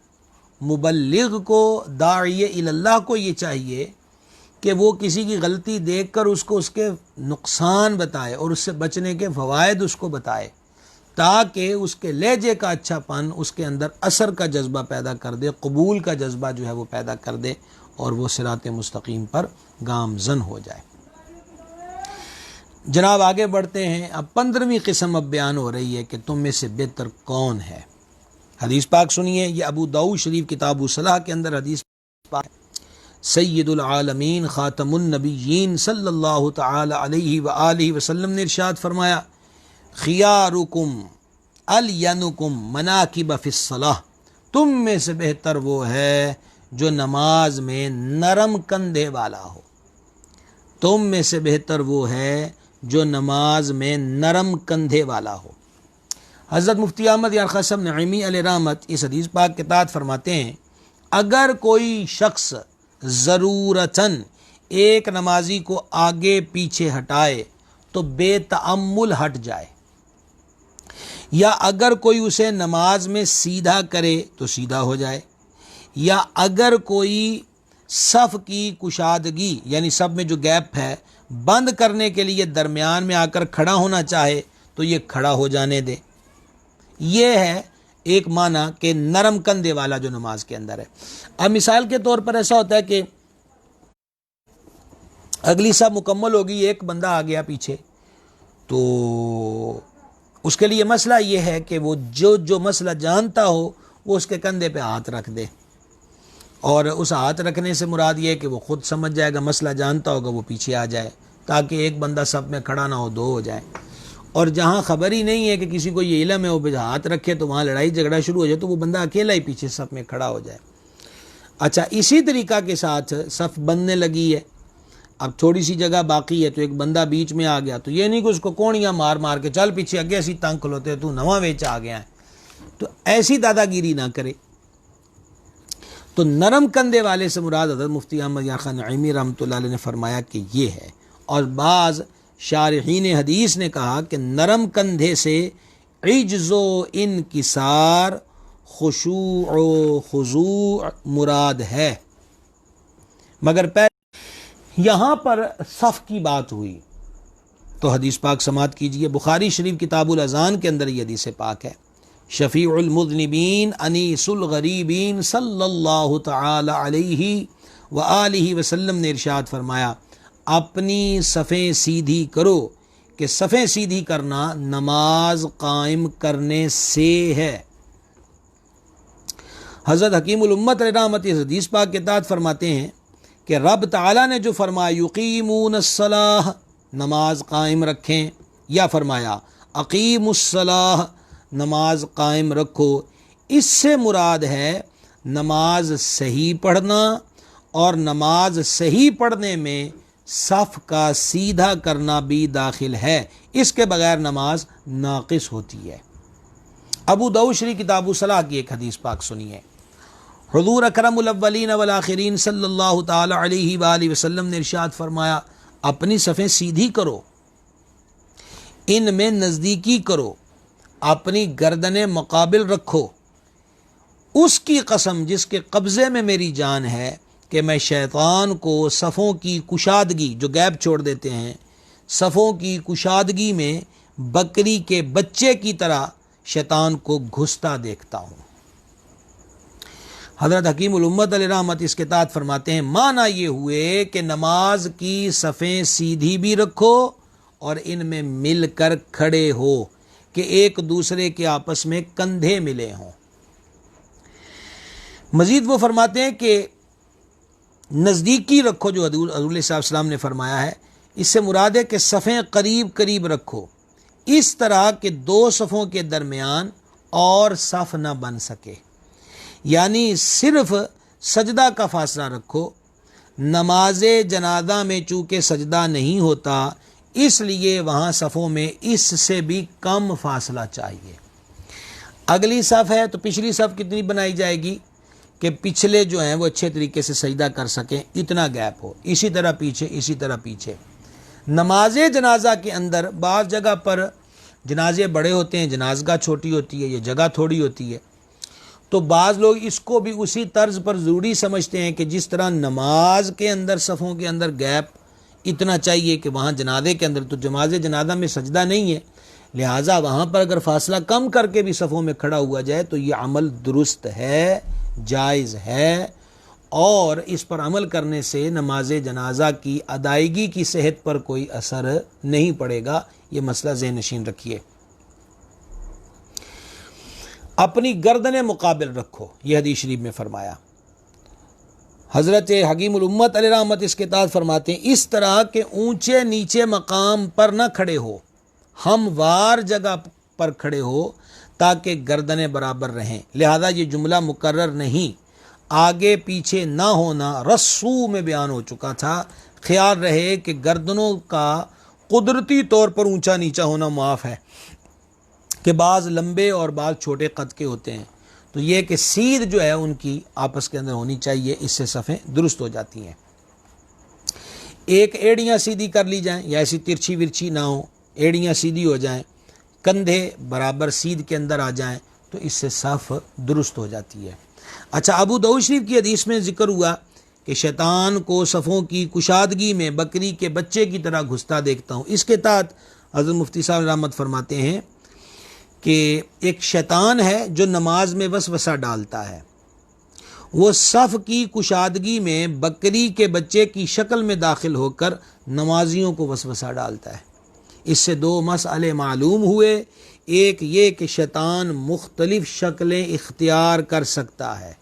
مبلغ کو، داعی اللہ کو یہ چاہیے کہ وہ کسی کی غلطی دیکھ کر اس کو اس کے نقصان بتائے اور اس سے بچنے کے فوائد اس کو بتائے، تاکہ اس کے لہجے کا اچھا پن اس کے اندر اثر کا جذبہ پیدا کر دے، قبول کا جذبہ جو ہے وہ پیدا کر دے اور وہ صراط مستقیم پر گامزن ہو جائے۔ جناب آگے بڑھتے ہیں۔ اب 15ویں قسم اب بیان ہو رہی ہے کہ تم میں سے بہتر کون ہے۔ حدیث پاک سنیے، یہ ابو داؤد شریف کتاب الصلاح کے اندر حدیث پاک، سید العالمین خاتم النبیین صلی اللہ تعالی علیہ وآلہ وسلم نے ارشاد فرمایا، خیارکم الینکم مناکب فی الصلاح، تم میں سے بہتر وہ ہے جو نماز میں نرم کندھے والا ہو۔ تم میں سے بہتر وہ ہے جو نماز میں نرم کندھے والا ہو۔ حضرت مفتی احمد یار خان صاحب نعیمی علیہ رحمت اس حدیث پاک کے تحت فرماتے ہیں، اگر کوئی شخص ضرورتاً ایک نمازی کو آگے پیچھے ہٹائے تو بے تأمل ہٹ جائے، یا اگر کوئی اسے نماز میں سیدھا کرے تو سیدھا ہو جائے، یا اگر کوئی صف کی کشادگی یعنی صف میں جو گیپ ہے بند کرنے کے لیے درمیان میں آ کر کھڑا ہونا چاہے تو یہ کھڑا ہو جانے دے۔ یہ ہے ایک معنی کہ نرم کندھے والا جو نماز کے اندر ہے۔ اب مثال کے طور پر ایسا ہوتا ہے کہ اگلی صف مکمل ہوگی، ایک بندہ آ گیا پیچھے، تو اس کے لیے مسئلہ یہ ہے کہ وہ جو مسئلہ جانتا ہو وہ اس کے کندھے پہ ہاتھ رکھ دے، اور اس ہاتھ رکھنے سے مراد یہ ہے کہ وہ خود سمجھ جائے گا، مسئلہ جانتا ہوگا، وہ پیچھے آ جائے تاکہ ایک بندہ صف میں کھڑا نہ ہو، دو ہو جائے۔ اور جہاں خبر ہی نہیں ہے کہ کسی کو یہ علم ہے، وہ ہاتھ رکھے تو وہاں لڑائی جھگڑا شروع ہو جائے، تو وہ بندہ اکیلا ہی پیچھے صف میں کھڑا ہو جائے۔ اچھا، اسی طریقہ کے ساتھ صف بننے لگی ہے، اب تھوڑی سی جگہ باقی ہے، تو ایک بندہ بیچ میں آ گیا، تو یہ نہیں کہ اس کو کونیاں مار مار کے چل پیچھے اگے اسی تنگ کھلوتے، تو نواں ویچ آ گیا ہے، تو ایسی دادا گیری نہ کرے۔ تو نرم کندھے والے سے مراد حضرت مفتی احمد یار خان نعیمی رحمۃ اللہ علیہ نے فرمایا کہ یہ ہے، اور بعض شارحین حدیث نے کہا کہ نرم کندھے سے عجز و انکسار، خشوع و خضوع مراد ہے۔ مگر یہاں پر صف کی بات ہوئی تو حدیث پاک سماعت کیجئے، بخاری شریف کتاب الاذان کے اندر یہ حدیث پاک ہے، شفیع المذنبین انیس الغریبین صلی اللہ تعالی علیہ وآلہ وسلم نے ارشاد فرمایا، اپنی صفیں سیدھی کرو، کہ صفیں سیدھی کرنا نماز قائم کرنے سے ہے۔ حضرت حکیم الامت علیہ رحمت اس حدیث پاک کے تحت فرماتے ہیں کہ رب تعالیٰ نے جو فرمایا یقیمون الصلاۃ، نماز قائم رکھیں، یا فرمایا اقیم الصلاۃ، نماز قائم رکھو، اس سے مراد ہے نماز صحیح پڑھنا، اور نماز صحیح پڑھنے میں صف کا سیدھا کرنا بھی داخل ہے، اس کے بغیر نماز ناقص ہوتی ہے۔ ابو داؤد شریف کتاب الصلاۃ کی ایک حدیث پاک سنیے، حضور اکرم الاولین والآخرین صلی اللہ تعالی علیہ وآلہ وسلم نے ارشاد فرمایا، اپنی صفیں سیدھی کرو، ان میں نزدیکی کرو، اپنی گردنیں مقابل رکھو، اس کی قسم جس کے قبضے میں میری جان ہے کہ میں شیطان کو صفوں کی کشادگی، جو گیپ چھوڑ دیتے ہیں، صفوں کی کشادگی میں بکری کے بچے کی طرح شیطان کو گھستا دیکھتا ہوں۔ حضرت حکیم الامت علیہ رحمت اس کے تحت فرماتے ہیں، معنی یہ ہوئے کہ نماز کی صفیں سیدھی بھی رکھو اور ان میں مل کر کھڑے ہو کہ ایک دوسرے کے آپس میں کندھے ملے ہوں۔ مزید وہ فرماتے ہیں کہ نزدیکی رکھو، جو حضور علیہ السلام نے فرمایا ہے، اس سے مراد ہے کہ صفیں قریب قریب رکھو، اس طرح کہ دو صفوں کے درمیان اور صف نہ بن سکے، یعنی صرف سجدہ کا فاصلہ رکھو۔ نماز جنازہ میں چونکہ سجدہ نہیں ہوتا، اس لیے وہاں صفوں میں اس سے بھی کم فاصلہ چاہیے۔ اگلی صف ہے تو پچھلی صف کتنی بنائی جائے گی کہ پچھلے جو ہیں وہ اچھے طریقے سے سجدہ کر سکیں، اتنا گیپ ہو، اسی طرح پیچھے، اسی طرح پیچھے۔ نماز جنازہ کے اندر بعض جگہ پر جنازے بڑے ہوتے ہیں، جنازگاہ چھوٹی ہوتی ہے، یہ جگہ تھوڑی ہوتی ہے، تو بعض لوگ اس کو بھی اسی طرز پر ضروری سمجھتے ہیں کہ جس طرح نماز کے اندر صفوں کے اندر گیپ اتنا چاہیے کہ وہاں جنازے کے اندر، تو نماز جنازہ میں سجدہ نہیں ہے، لہٰذا وہاں پر اگر فاصلہ کم کر کے بھی صفوں میں کھڑا ہوا جائے تو یہ عمل درست ہے، جائز ہے، اور اس پر عمل کرنے سے نماز جنازہ کی ادائیگی کی صحت پر کوئی اثر نہیں پڑے گا، یہ مسئلہ ذہن نشین رکھیے۔ اپنی گردنیں مقابل رکھو، یہ حدیث شریف میں فرمایا۔ حضرت حکیم الامت علیہ رحمت اس کے تحت فرماتے ہیں، اس طرح کے اونچے نیچے مقام پر نہ کھڑے ہو، ہموار جگہ پر کھڑے ہو تاکہ گردنیں برابر رہیں، لہذا یہ جملہ مکرر نہیں، آگے پیچھے نہ ہونا رسو میں بیان ہو چکا تھا۔ خیال رہے کہ گردنوں کا قدرتی طور پر اونچا نیچا ہونا معاف ہے، کہ بعض لمبے اور بعض چھوٹے قد کے ہوتے ہیں، تو یہ کہ سیدھ جو ہے ان کی آپس کے اندر ہونی چاہیے، اس سے صفیں درست ہو جاتی ہیں۔ ایک ایڑیاں سیدھی کر لی جائیں، یا ایسی ترچھی ورچھی نہ ہو، ایڑیاں سیدھی ہو جائیں، کندھے برابر سیدھ کے اندر آ جائیں، تو اس سے صف درست ہو جاتی ہے۔ اچھا، ابو داؤد شریف کی حدیث میں ذکر ہوا کہ شیطان کو صفوں کی کشادگی میں بکری کے بچے کی طرح گھستا دیکھتا ہوں، اس کے تحت حضرت مفتی صاحب رحمت فرماتے ہیں کہ ایک شیطان ہے جو نماز میں وسوسہ ڈالتا ہے، وہ صف کی کشادگی میں بکری کے بچے کی شکل میں داخل ہو کر نمازیوں کو وسوسہ ڈالتا ہے۔ اس سے دو مسئلے معلوم ہوئے، ایک یہ کہ شیطان مختلف شکلیں اختیار کر سکتا ہے۔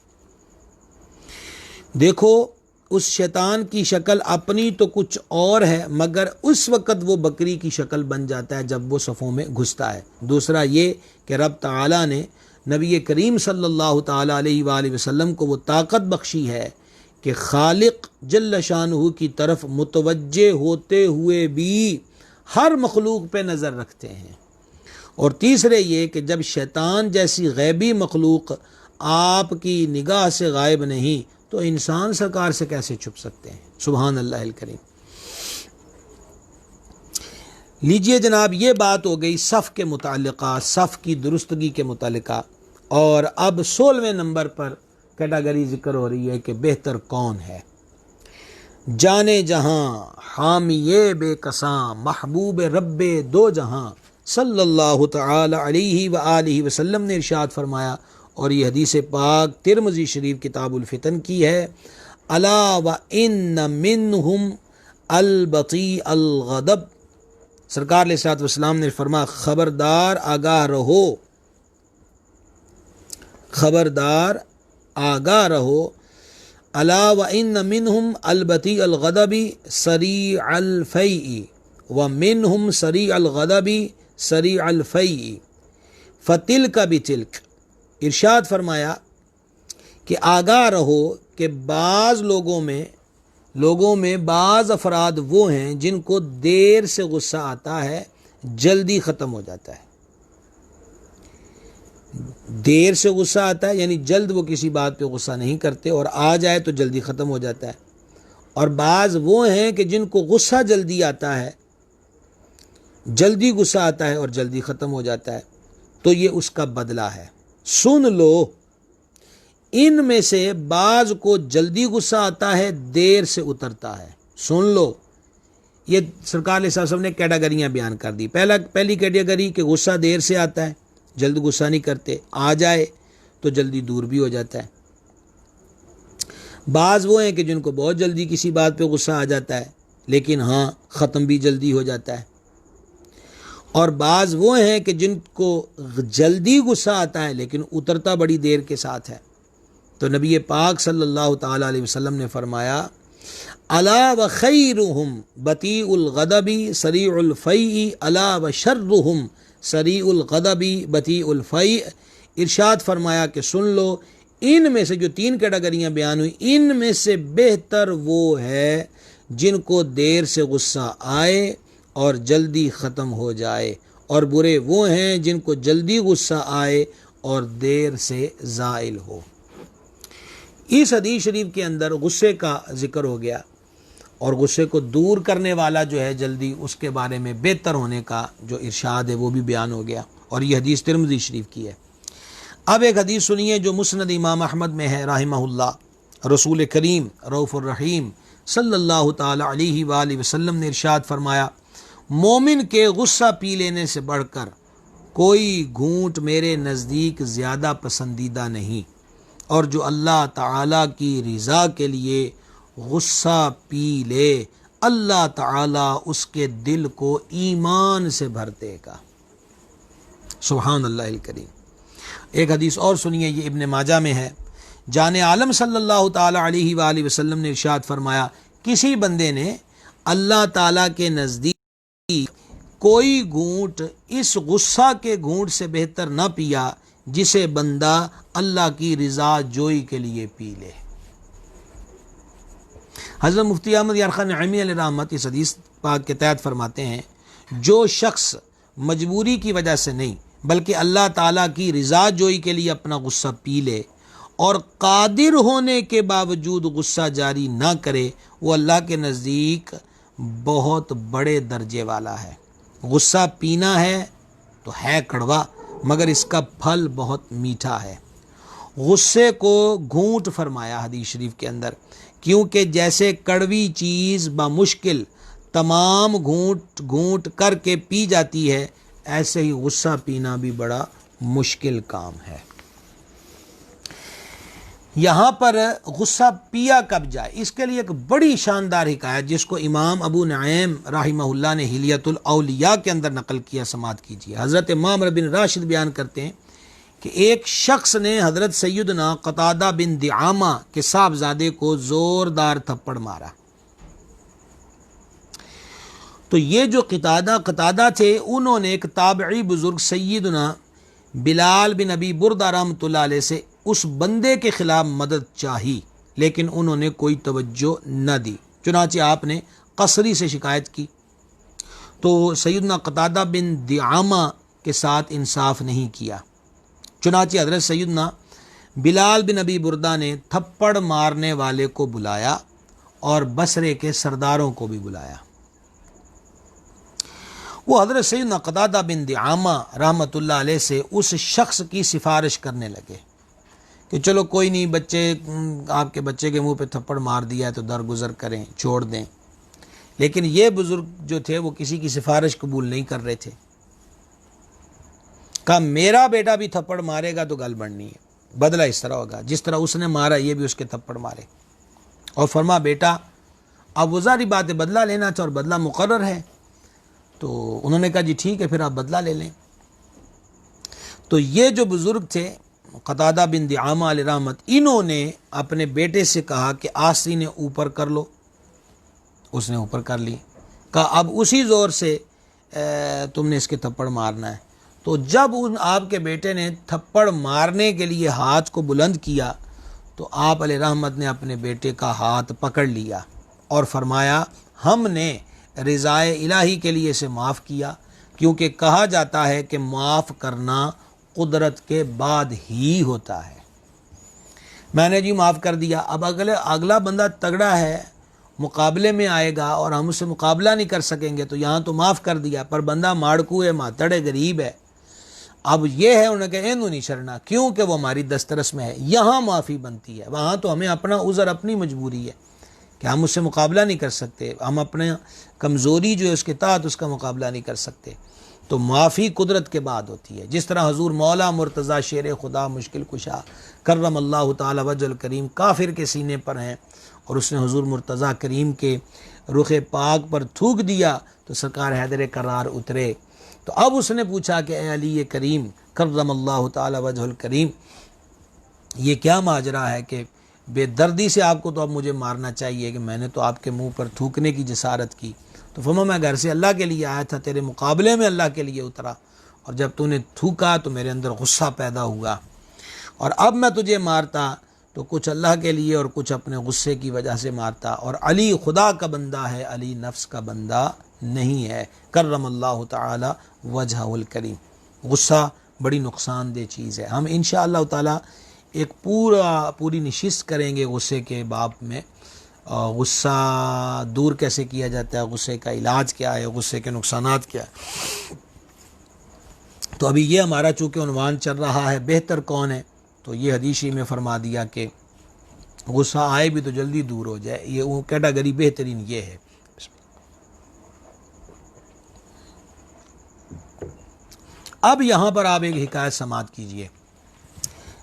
دیکھو اس شیطان کی شکل اپنی تو کچھ اور ہے، مگر اس وقت وہ بکری کی شکل بن جاتا ہے جب وہ صفوں میں گھستا ہے۔ دوسرا یہ کہ رب تعالیٰ نے نبی کریم صلی اللہ تعالیٰ علیہ وآلہ وسلم کو وہ طاقت بخشی ہے کہ خالق جل شانہ کی طرف متوجہ ہوتے ہوئے بھی ہر مخلوق پہ نظر رکھتے ہیں۔ اور تیسرے یہ کہ جب شیطان جیسی غیبی مخلوق آپ کی نگاہ سے غائب نہیں تو انسان سرکار سے کیسے چھپ سکتے ہیں؟ سبحان اللہ الکریم۔ لیجئے جناب، یہ بات ہو گئی صف کے متعلقہ، صف کی درستگی کے متعلقہ، اور اب 16ویں نمبر پر کیٹاگری ذکر ہو رہی ہے کہ بہتر کون ہے۔ جانے جہاں حامیے بے کساں، محبوب رب دو جہاں صلی اللہ تعالی علیہ وآلہ وسلم نے ارشاد فرمایا، اور یہ حدیث پاک ترمذی شریف کتاب الفتن کی ہے، الا وان منہم البطیء الغضب، سرکار علیہ الصلوۃ والسلام نے فرمایا خبردار آگاہ رہو، خبردار آگاہ رہو، الا وان منہم البطیء الغضب سریع الفیء ومنہم سریع الغضب سریع الفیء فتلک بتلک، ارشاد فرمایا کہ آگاہ رہو کہ بعض لوگوں میں بعض افراد وہ ہیں جن کو دیر سے غصہ آتا ہے، جلدی ختم ہو جاتا ہے۔ دیر سے غصہ آتا ہے یعنی جلد وہ کسی بات پہ غصہ نہیں کرتے، اور آ جائے تو جلدی ختم ہو جاتا ہے۔ اور بعض وہ ہیں کہ جن کو غصہ جلدی آتا ہے، جلدی غصہ آتا ہے اور جلدی ختم ہو جاتا ہے، تو یہ اس کا بدلہ ہے۔ سن لو، ان میں سے بعض کو جلدی غصہ آتا ہے، دیر سے اترتا ہے۔ سن لو، یہ سرکار علیہ وسلم نے کیٹاگریاں بیان کر دی۔ پہلی کیٹیگری کہ غصہ دیر سے آتا ہے، جلد غصہ نہیں کرتے، آ جائے تو جلدی دور بھی ہو جاتا ہے۔ بعض وہ ہیں کہ جن کو بہت جلدی کسی بات پہ غصہ آ جاتا ہے، لیکن ہاں ختم بھی جلدی ہو جاتا ہے۔ اور بعض وہ ہیں کہ جن کو جلدی غصہ آتا ہے لیکن اترتا بڑی دیر کے ساتھ ہے۔ تو نبی پاک صلی اللہ تعالیٰ علیہ وسلم نے فرمایا الا وخیرہم بطیء الغضب سریع الفیء الا وشرہم سریع الغضب بطیء الفیء، ارشاد فرمایا کہ سن لو، ان میں سے جو تین کیٹیگریاں بیان ہوئی، ان میں سے بہتر وہ ہے جن کو دیر سے غصہ آئے اور جلدی ختم ہو جائے، اور برے وہ ہیں جن کو جلدی غصہ آئے اور دیر سے زائل ہو۔ اس حدیث شریف کے اندر غصے کا ذکر ہو گیا، اور غصے کو دور کرنے والا جو ہے جلدی، اس کے بارے میں بہتر ہونے کا جو ارشاد ہے وہ بھی بیان ہو گیا، اور یہ حدیث ترمذی شریف کی ہے۔ اب ایک حدیث سنیے جو مسند امام احمد میں ہے رحمہ اللہ، رسول کریم رؤوف الرحیم صلی اللہ تعالی علیہ وآلہ وسلم نے ارشاد فرمایا، مومن کے غصہ پی لینے سے بڑھ کر کوئی گھونٹ میرے نزدیک زیادہ پسندیدہ نہیں، اور جو اللہ تعالیٰ کی رضا کے لیے غصہ پی لے، اللہ تعالیٰ اس کے دل کو ایمان سے بھر دے گا۔ سبحان اللہ الکریم۔ ایک حدیث اور سنیے، یہ ابن ماجہ میں ہے، جان عالم صلی اللہ تعالی علیہ وآلہ وسلم نے ارشاد فرمایا، کسی بندے نے اللہ تعالیٰ کے نزدیک کوئی گھونٹ اس غصہ کے گھونٹ سے بہتر نہ پیا جسے بندہ اللہ کی رضا جوئی کے لیے پی لے۔ حضرت مفتی احمد یار خان نعیمی علیہ رحمت اس حدیث پاک کے تحت فرماتے ہیں، جو شخص مجبوری کی وجہ سے نہیں بلکہ اللہ تعالیٰ کی رضا جوئی کے لیے اپنا غصہ پی لے اور قادر ہونے کے باوجود غصہ جاری نہ کرے، وہ اللہ کے نزدیک بہت بڑے درجے والا ہے۔ غصہ پینا ہے تو ہے کڑوا، مگر اس کا پھل بہت میٹھا ہے۔ غصے کو گھونٹ فرمایا حدیث شریف کے اندر، کیونکہ جیسے کڑوی چیز بمشکل تمام گھونٹ گھونٹ کر کے پی جاتی ہے، ایسے ہی غصہ پینا بھی بڑا مشکل کام ہے۔ یہاں پر غصہ پیا کب جائے، اس کے لیے ایک بڑی شاندار حکایت جس کو امام ابو نعیم رحمہ اللہ نے حلیۃ الاولیاء کے اندر نقل کیا، سماعت کیجیے۔ حضرت معمر بن راشد بیان کرتے ہیں کہ ایک شخص نے حضرت سیدنا قتادہ بن دعامہ کے صاحبزادے کو زوردار تھپڑ مارا۔ تو یہ جو قتادہ تھے، انہوں نے ایک تابعی بزرگ سیدنا بلال بن ابی بردہ رحمۃ اللہ علیہ سے اس بندے کے خلاف مدد چاہی، لیکن انہوں نے کوئی توجہ نہ دی، چنانچہ آپ نے قصری سے شکایت کی تو سیدنا قتادہ بن دعامہ کے ساتھ انصاف نہیں کیا، چنانچہ حضرت سیدنا بلال بن ابی بردہ نے تھپڑ مارنے والے کو بلایا اور بصرے کے سرداروں کو بھی بلایا۔ وہ حضرت سیدنا قتادہ بن دعامہ رحمۃ اللہ علیہ سے اس شخص کی سفارش کرنے لگے کہ چلو کوئی نہیں، آپ کے بچے کے منہ پہ تھپڑ مار دیا ہے تو درگزر کریں، چھوڑ دیں۔ لیکن یہ بزرگ جو تھے وہ کسی کی سفارش قبول نہیں کر رہے تھے۔ کہا میرا بیٹا بھی تھپڑ مارے گا تو گل بڑھنی ہے، بدلہ اس طرح ہوگا جس طرح اس نے مارا، یہ بھی اس کے تھپڑ مارے۔ اور فرما بیٹا اب وہ ظاہری بات ہے بدلہ لینا تھا اور بدلہ مقرر ہے، تو انہوں نے کہا جی ٹھیک ہے پھر آپ بدلہ لے لیں۔ تو یہ جو بزرگ تھے قتادہ بن دعامہ علیہ رحمت، انہوں نے اپنے بیٹے سے کہا کہ آستینیں اوپر کر لو، اس نے اوپر کر لی، کہا اب اسی زور سے تم نے اس کے تھپڑ مارنا ہے۔ تو جب آپ کے بیٹے نے تھپڑ مارنے کے لیے ہاتھ کو بلند کیا تو آپ علیہ رحمت نے اپنے بیٹے کا ہاتھ پکڑ لیا اور فرمایا ہم نے رضائے الہی کے لیے اسے معاف کیا، کیونکہ کہا جاتا ہے کہ معاف کرنا قدرت کے بعد ہی ہوتا ہے۔ میں نے جی معاف کر دیا، اب اگلا بندہ تگڑا ہے، مقابلے میں آئے گا اور ہم اس سے مقابلہ نہیں کر سکیں گے، تو یہاں تو معاف کر دیا، پر بندہ ماڑکو ہے، ماتڑ ہے، غریب ہے، اب یہ ہے انہوں نے کہا اینو نہیں چھڑنا کیونکہ وہ ہماری دسترس میں ہے، یہاں معافی بنتی ہے، وہاں تو ہمیں اپنا عذر، اپنی مجبوری ہے کہ ہم اس سے مقابلہ نہیں کر سکتے، ہم اپنے کمزوری جو ہے اس کے تحت اس کا مقابلہ نہیں کر سکتے، تو معافی قدرت کے بعد ہوتی ہے۔ جس طرح حضور مولا مرتضیٰ شیر خدا مشکل کشا کرم اللہ تعالی وجہ الکریم کافر کے سینے پر ہیں، اور اس نے حضور مرتضیٰ کریم کے رخ پاک پر تھوک دیا تو سرکار حیدر کرار اترے۔ تو اب اس نے پوچھا کہ اے علی کریم کرم اللہ تعالی وجہ الکریم، یہ کیا ماجرا ہے کہ بے دردی سے آپ کو تو اب مجھے مارنا چاہیے کہ میں نے تو آپ کے منہ پر تھوکنے کی جسارت کی؟ تو فرمایا میں گھر سے اللہ کے لیے آیا تھا، تیرے مقابلے میں اللہ کے لیے اترا، اور جب تو نے تھوکا تو میرے اندر غصہ پیدا ہوا، اور اب میں تجھے مارتا تو کچھ اللہ کے لیے اور کچھ اپنے غصے کی وجہ سے مارتا، اور علی خدا کا بندہ ہے، علی نفس کا بندہ نہیں ہے، کرم اللہ تعالی وجہ الکریم۔ غصہ بڑی نقصان دہ چیز ہے۔ ہم انشاءاللہ تعالی ایک پوری نشست کریں گے غصے کے باب میں، غصہ دور کیسے کیا جاتا ہے، غصے کا علاج کیا ہے، غصے کے نقصانات کیا ہے۔ تو ابھی یہ ہمارا چونکہ عنوان چل رہا ہے بہتر کون ہے، تو یہ حدیثی میں فرما دیا کہ غصہ آئے بھی تو جلدی دور ہو جائے، یہ وہ کیٹاگری بہترین یہ ہے۔ اب یہاں پر آپ ایک حکایت سماعت کیجئے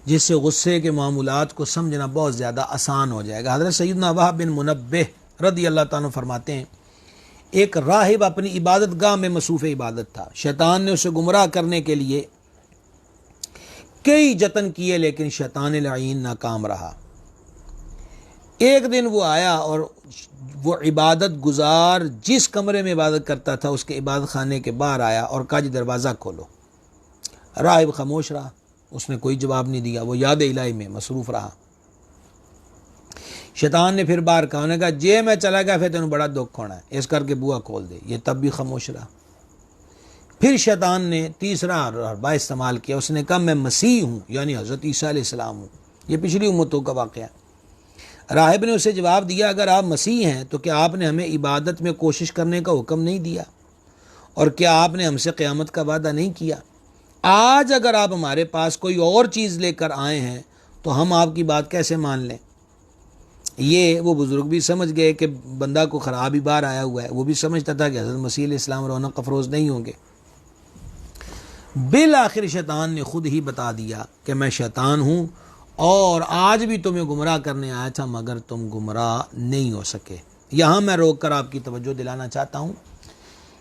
جس سے غصے کے معمولات کو سمجھنا بہت زیادہ آسان ہو جائے گا۔ حضرت سیدنا وہب بن منبہ رضی اللہ تعالیٰ فرماتے ہیں ایک راہب اپنی عبادت گاہ میں مصروف عبادت تھا، شیطان نے اسے گمراہ کرنے کے لیے کئی جتن کیے لیکن شیطان لعین ناکام رہا۔ ایک دن وہ آیا اور وہ عبادت گزار جس کمرے میں عبادت کرتا تھا اس کے عبادت خانے کے باہر آیا اور کہا جی دروازہ کھولو۔ راہب خاموش رہا، اس نے کوئی جواب نہیں دیا، وہ یاد الہی میں مصروف رہا۔ شیطان نے پھر باہر کہا، انہوں نے کہا جے میں چلا گیا پھر تینوں بڑا دکھ ہونا ہے، اس کر کے بوا کھول دے۔ یہ تب بھی خاموش رہا۔ پھر شیطان نے تیسرا حربہ استعمال کیا، اس نے کہا میں مسیح ہوں، یعنی حضرت عیسیٰ علیہ السلام ہوں۔ یہ پچھلی امتوں کا واقعہ ہے۔ راہب نے اسے جواب دیا اگر آپ مسیح ہیں تو کیا آپ نے ہمیں عبادت میں کوشش کرنے کا حکم نہیں دیا، اور کیا آپ نے ہم سے قیامت کا وعدہ نہیں کیا؟ آج اگر آپ ہمارے پاس کوئی اور چیز لے کر آئے ہیں تو ہم آپ کی بات کیسے مان لیں؟ یہ وہ بزرگ بھی سمجھ گئے کہ بندہ کو خراب ہی باہر آیا ہوا ہے، وہ بھی سمجھتا تھا کہ حضرت مسیح علیہ السلام رونق افروز نہیں ہوں گے۔ بالآخر شیطان نے خود ہی بتا دیا کہ میں شیطان ہوں اور آج بھی تمہیں گمراہ کرنے آیا تھا مگر تم گمراہ نہیں ہو سکے۔ یہاں میں روک کر آپ کی توجہ دلانا چاہتا ہوں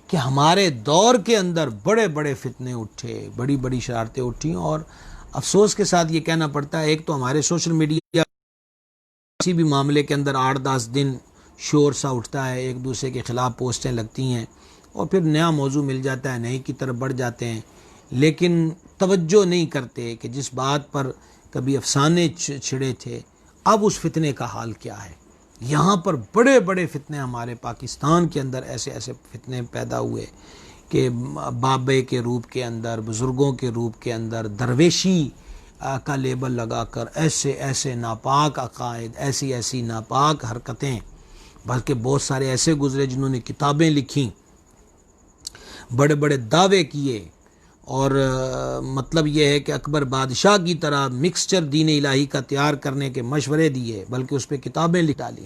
کہ ہمارے دور کے اندر بڑے بڑے فتنے اٹھے، بڑی بڑی شرارتیں اٹھیں، اور افسوس کے ساتھ یہ کہنا پڑتا ہے ایک تو ہمارے سوشل میڈیا کسی بھی معاملے کے اندر 8-10 دن شور سا اٹھتا ہے، ایک دوسرے کے خلاف پوسٹیں لگتی ہیں اور پھر نیا موضوع مل جاتا ہے، نئے کی طرف بڑھ جاتے ہیں، لیکن توجہ نہیں کرتے کہ جس بات پر کبھی افسانے چھڑے تھے اب اس فتنے کا حال کیا ہے۔ یہاں پر بڑے بڑے فتنے ہمارے پاکستان کے اندر ایسے ایسے فتنے پیدا ہوئے کہ بابے کے روپ کے اندر، بزرگوں کے روپ کے اندر درویشی کا لیبل لگا کر ایسے ایسے ناپاک عقائد، ایسی ایسی ناپاک حرکتیں، بلکہ بہت سارے ایسے گزرے جنہوں نے کتابیں لکھیں، بڑے بڑے دعوے کیے، اور مطلب یہ ہے کہ اکبر بادشاہ کی طرح مکسچر دین الہی کا تیار کرنے کے مشورے دیے، بلکہ اس پہ کتابیں لکھ ڈالی،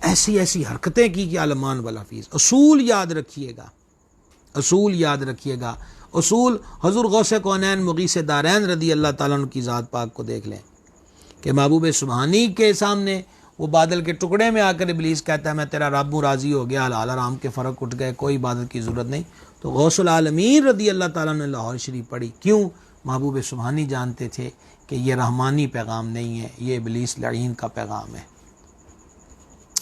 ایسی ایسی حرکتیں کی کہ عالمان والحفیظ۔ اصول یاد رکھیے گا، اصول یاد رکھیے گا، اصول حضور غوث کونین مغیث دارین رضی اللہ تعالیٰ عنہ کی ذات پاک کو دیکھ لیں کہ محبوب سبحانی کے سامنے وہ بادل کے ٹکڑے میں آ کر ابلیس کہتا ہے میں تیرا رب ہوں، راضی ہو گیا، حلال حرام کے فرق اٹھ گئے، کوئی عبادت کی ضرورت نہیں۔ تو غوث العالمین رضی اللہ تعالیٰ نے لاہور شریف پڑھی، کیوں؟ محبوب سبحانی جانتے تھے کہ یہ رحمانی پیغام نہیں ہے، یہ ابلیس لعین کا پیغام ہے۔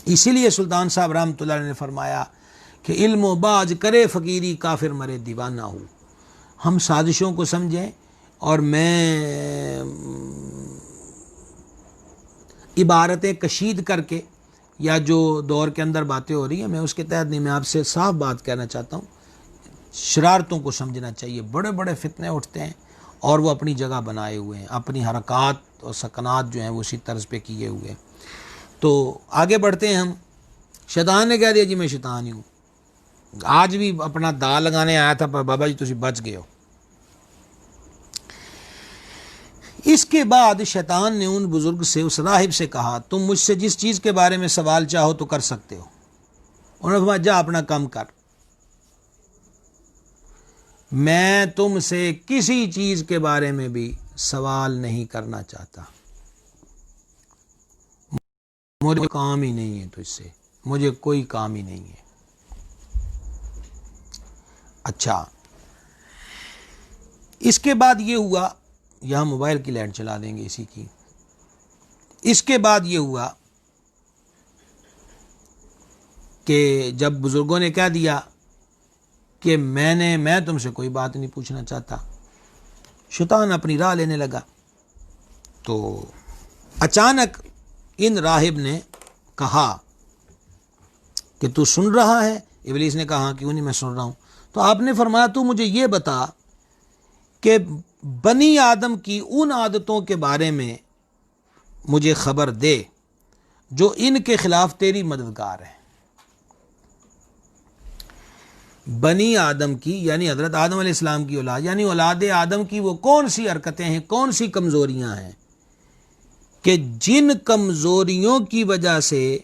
اسی لیے سلطان صاحب رحمۃ اللہ علیہ نے فرمایا کہ علم و باج کرے فقیری کافر مرے دیوانہ ہو۔ ہم سازشوں کو سمجھیں، اور میں عبارتیں کشید کر کے یا جو دور کے اندر باتیں ہو رہی ہیں میں اس کے تحت نہیں، میں آپ سے صاف بات کہنا چاہتا ہوں، شرارتوں کو سمجھنا چاہیے۔ بڑے بڑے فتنے اٹھتے ہیں اور وہ اپنی جگہ بنائے ہوئے ہیں، اپنی حرکات اور سکنات جو ہیں وہ اسی طرز پہ کیے ہوئے ہیں۔ تو آگے بڑھتے ہیں ہم۔ شیطان نے کہہ دیا جی میں شیطان ہی ہوں، آج بھی اپنا دا لگانے آیا تھا پر بابا جی تسی بچ گئے ہو۔ اس کے بعد شیطان نے ان بزرگ سے، اس راہب سے کہا تم مجھ سے جس چیز کے بارے میں سوال چاہو تو کر سکتے ہو۔ انہوں نے فرمایا جا اپنا کام کر، میں تم سے کسی چیز کے بارے میں بھی سوال نہیں کرنا چاہتا، مجھے کام ہی نہیں ہے، تو اس سے مجھے کوئی کام ہی نہیں ہے۔ اچھا، اس کے بعد یہ ہوا، یہاں موبائل کی لائٹ چلا دیں گے اسی کی۔ اس کے بعد یہ ہوا کہ جب بزرگوں نے کہہ دیا کہ میں تم سے کوئی بات نہیں پوچھنا چاہتا، شیطان اپنی راہ لینے لگا، تو اچانک ان راہب نے کہا کہ تو سن رہا ہے؟ ابلیس نے کہا کیوں نہیں، میں سن رہا ہوں۔ تو آپ نے فرمایا تو مجھے یہ بتا کہ بنی آدم کی ان عادتوں کے بارے میں مجھے خبر دے جو ان کے خلاف تیری مددگار ہے۔ بنی آدم کی یعنی حضرت آدم علیہ السلام کی اولاد، یعنی اولاد آدم کی وہ کون سی حرکتیں ہیں، کون سی کمزوریاں ہیں کہ جن کمزوریوں کی وجہ سے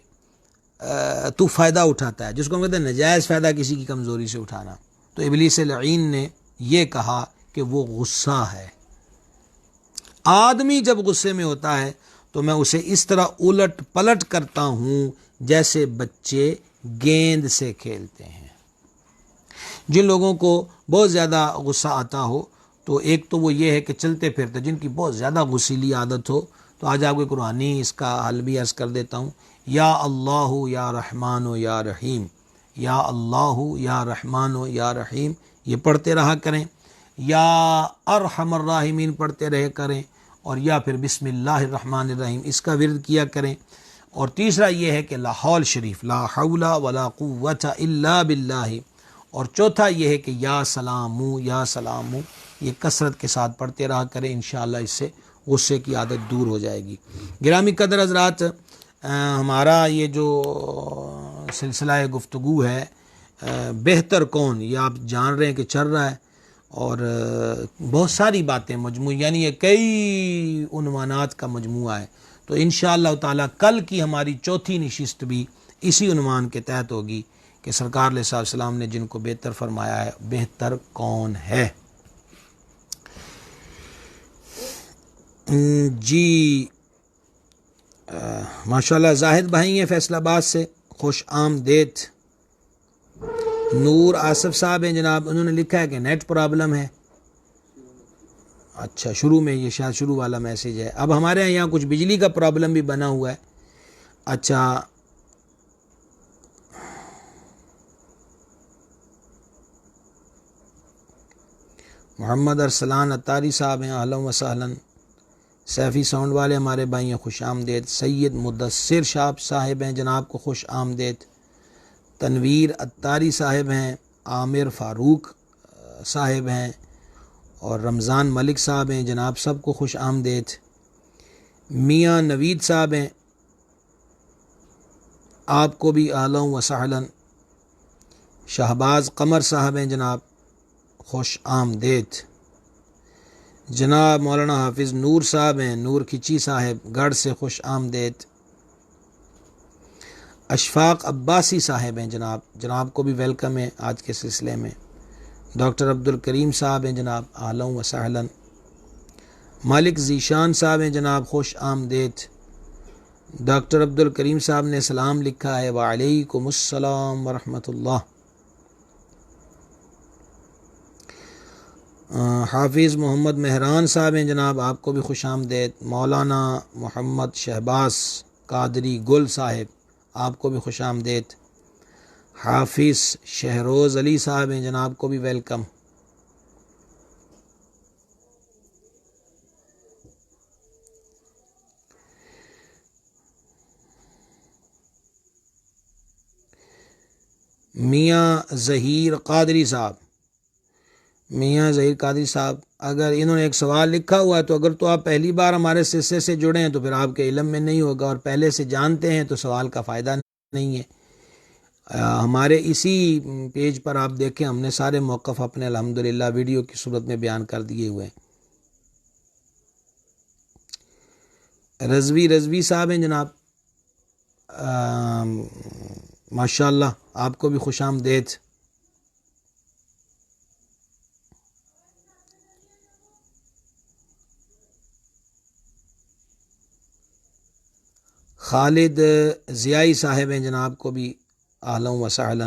تو فائدہ اٹھاتا ہے، جس کو ہم کہتے ہیں ناجائز فائدہ کسی کی کمزوری سے اٹھانا۔ تو ابلیس لعین نے یہ کہا کہ وہ غصہ ہے۔ آدمی جب غصے میں ہوتا ہے تو میں اسے اس طرح الٹ پلٹ کرتا ہوں جیسے بچے گیند سے کھیلتے ہیں۔ جن لوگوں کو بہت زیادہ غصہ آتا ہو تو ایک تو وہ یہ ہے کہ چلتے پھرتے، جن کی بہت زیادہ غصیلی عادت ہو تو آج آپ کو قرآنی اس کا حل بھی عرض کر دیتا ہوں۔ یا اللہ یا رحمان و یا رحیم، یا اللہ یا رحمان و یا رحیم، یہ پڑھتے رہا کریں، یا ارحم الراحمین پڑھتے رہے کریں، اور یا پھر بسم اللہ الرحمن الرحیم اس کا ورد کیا کریں۔ اور تیسرا یہ ہے کہ لا حول شریف، لا حول ولا قوت الا باللہ، اور چوتھا یہ ہے کہ یا سلامو یا سلامو، یہ کثرت کے ساتھ پڑھتے رہا کریں، انشاءاللہ اس سے غصے کی عادت دور ہو جائے گی۔ گرامی قدر حضرات، ہمارا یہ جو سلسلہ گفتگو ہے بہتر کون، یہ آپ جان رہے ہیں کہ چل رہا ہے، اور بہت ساری باتیں مجموعی، یعنی یہ کئی عنوانات کا مجموعہ ہے۔ تو انشاءاللہ تعالی کل کی ہماری چوتھی نشست بھی اسی عنوان کے تحت ہوگی کہ سرکار علیہ السلام نے جن کو بہتر فرمایا ہے بہتر کون ہے۔ جی ماشاءاللہ زاہد بھائی ہیں فیصل آباد سے، خوش آمدید۔ نور آصف صاحب ہیں جناب، انہوں نے لکھا ہے کہ نیٹ پرابلم ہے۔ اچھا شروع میں یہ شاید شروع والا میسیج ہے۔ اب ہمارے یہاں کچھ بجلی کا پرابلم بھی بنا ہوا ہے۔ اچھا محمد ارسلان اتاری صاحب ہیں، اہلا و سہلا۔ سیفی ساؤنڈ والے ہمارے بھائی ہیں، خوش آمدید۔ سید مدثر صاحب ہیں، جناب کو خوش آمدید۔ تنویر اتاری صاحب ہیں، عامر فاروق صاحب ہیں اور رمضان ملک صاحب ہیں، جناب سب کو خوش آمدید۔ میاں نوید صاحب ہیں، آپ کو بھی اہلا و سہلا۔ شہباز قمر صاحب ہیں، جناب خوش آمدید۔ جناب مولانا حافظ نور صاحب ہیں، نور کھچی صاحب گڑھ سے، خوش آمدید۔ اشفاق عباسی صاحب ہیں جناب کو بھی ویلکم ہے آج کے سلسلے میں۔ ڈاکٹر عبد الکریم صاحب ہیں، جناب اہلا و سہلا۔ مالک ذیشان صاحب ہیں، جناب خوش آمدید۔ ڈاکٹر عبد الکریم صاحب نے سلام لکھا ہے، وعلیکم السلام ورحمۃ اللہ۔ حافظ محمد مہران صاحب ہیں، جناب آپ کو بھی خوش آمدید۔ مولانا محمد شہباز قادری گل صاحب آپ کو بھی خوش آمدید۔ حافظ شہروز علی صاحب ہیں، جناب کو بھی ویلکم۔ میاں ظہیر قادری صاحب اگر انہوں نے ایک سوال لکھا ہوا ہے تو اگر تو آپ پہلی بار ہمارے سلسلے سے جڑے ہیں تو پھر آپ کے علم میں نہیں ہوگا، اور پہلے سے جانتے ہیں تو سوال کا فائدہ نہیں ہے۔ ہمارے اسی پیج پر آپ دیکھیں، ہم نے سارے موقف اپنے الحمدللہ ویڈیو کی صورت میں بیان کر دیے ہوئے ہیں۔ رضوی صاحب ہیں، جناب ماشاءاللہ آپ کو بھی خوش آمدید۔ خالد ضیائی صاحب ہیں، جناب کو بھی اہلا و سہلا۔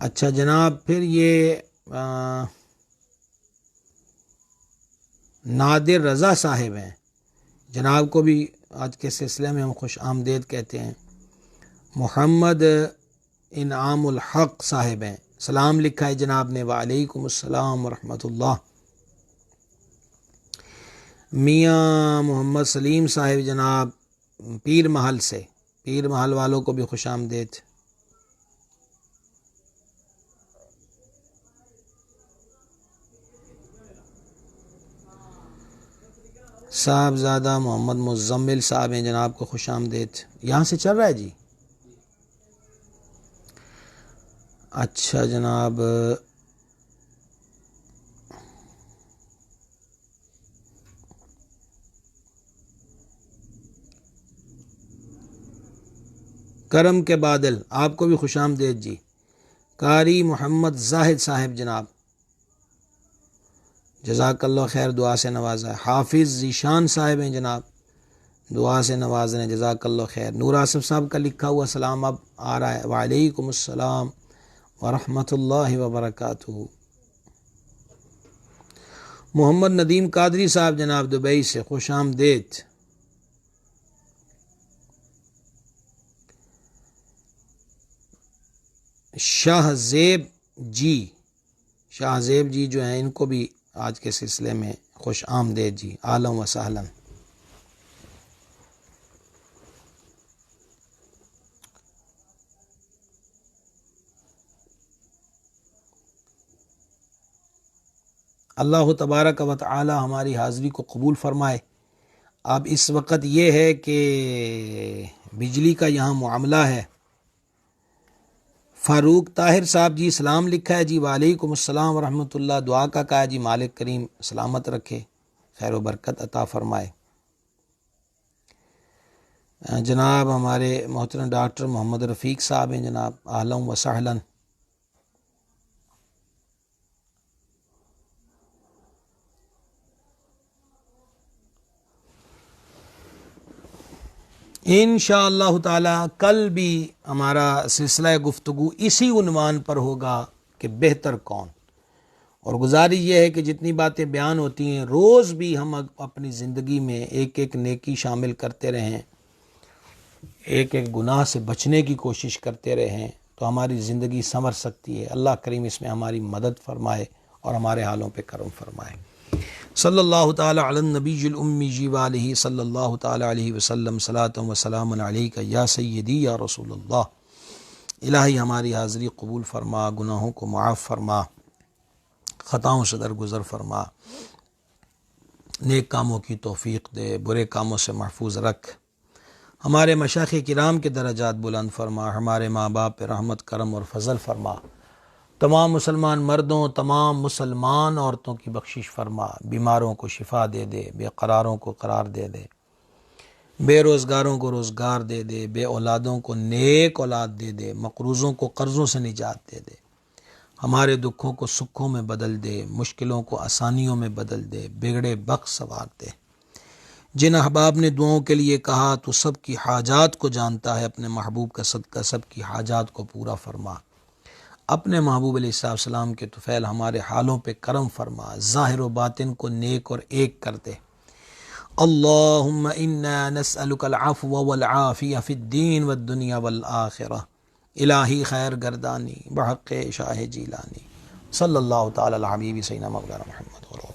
اچھا جناب، پھر یہ نادر رضا صاحب ہیں، جناب کو بھی آج کے سلسلے میں ہم خوش آمدید کہتے ہیں۔ محمد انعام الحق صاحب ہیں، سلام لکھا ہے جناب نے، وعلیکم السلام ورحمۃ اللہ۔ میاں محمد سلیم صاحب جناب پیر محل والوں کو بھی خوش آمدید۔ صاحبزادہ محمد مزمل صاحب ہیں، جناب کو خوش آمدید۔ یہاں سے چل رہا ہے جی؟ اچھا جناب، کرم کے بادل آپ کو بھی خوش آمدید جی۔ قاری محمد زاہد صاحب جناب جزاک اللہ خیر، دعا سے نوازا ہے۔ حافظ ذیشان صاحب ہیں، جناب دعا سے نوازنے، جزاک اللہ خیر۔ نور آصف صاحب کا لکھا ہوا سلام اب آ رہا ہے، وعلیکم السلام ورحمۃ اللہ وبرکاتہ۔ محمد ندیم قادری صاحب جناب دبئی سے، خوش آمدید۔ شاہ زیب جی جو ہیں، ان کو بھی آج کے سلسلے میں خوش آمدید جی، اہلا و سہلا۔ اللہ تبارک و تعالی ہماری حاضری کو قبول فرمائے۔ اب اس وقت یہ ہے کہ بجلی کا یہاں معاملہ ہے۔ فاروق طاہر صاحب جی سلام لکھا ہے جی، وعلیکم السلام ورحمۃ اللہ، دعا کا کہا جی، مالک کریم سلامت رکھے، خیر و برکت عطا فرمائے۔ جناب ہمارے محترم ڈاکٹر محمد رفیق صاحب ہیں جناب، اہلا و سہلا۔ انشاءاللہ تعالی کل بھی ہمارا سلسلہ گفتگو اسی عنوان پر ہوگا کہ بہتر کون، اور گزارش یہ ہے کہ جتنی باتیں بیان ہوتی ہیں روز بھی ہم اپنی زندگی میں ایک ایک نیکی شامل کرتے رہیں، ایک ایک گناہ سے بچنے کی کوشش کرتے رہیں، تو ہماری زندگی سنور سکتی ہے۔ اللہ کریم اس میں ہماری مدد فرمائے اور ہمارے حالوں پہ کرم فرمائے۔ صلی اللہ تعالی علی النبی الامی وآلہ صلی اللہ تعالی علیہ وسلم، صلاۃ و سلام علیک یا سیدی یا رسول اللہ۔ الہی ہماری حاضری قبول فرما، گناہوں کو معاف فرما، خطاؤں سے درگزر فرما، نیک کاموں کی توفیق دے، برے کاموں سے محفوظ رکھ، ہمارے مشائخ کرام کے درجات بلند فرما، ہمارے ماں باپ پہ رحمت کرم اور فضل فرما، تمام مسلمان مردوں، تمام مسلمان عورتوں کی بخشش فرما، بیماروں کو شفا دے دے، بے قراروں کو قرار دے دے، بے روزگاروں کو روزگار دے دے، بے اولادوں کو نیک اولاد دے دے، مقروضوں کو قرضوں سے نجات دے دے، ہمارے دکھوں کو سکھوں میں بدل دے، مشکلوں کو آسانیوں میں بدل دے، بگڑے بخت سنوار دے۔ جن احباب نے دعاؤں کے لیے کہا تو سب کی حاجات کو جانتا ہے، اپنے محبوب کا صدقہ سب کی حاجات کو پورا فرما، اپنے محبوب علیہ السلام کے طفیل ہمارے حالوں پہ کرم فرما، ظاہر و باطن کو نیک اور ایک کر دے۔ اللہم انا نسألک العفو والعافیہ فی الدین والدنیا والآخرہ، الہی خیر گردانی بحق شاہ جیلانی، صلی اللہ تعالی علی حبیب سیدنا مولانا محمد۔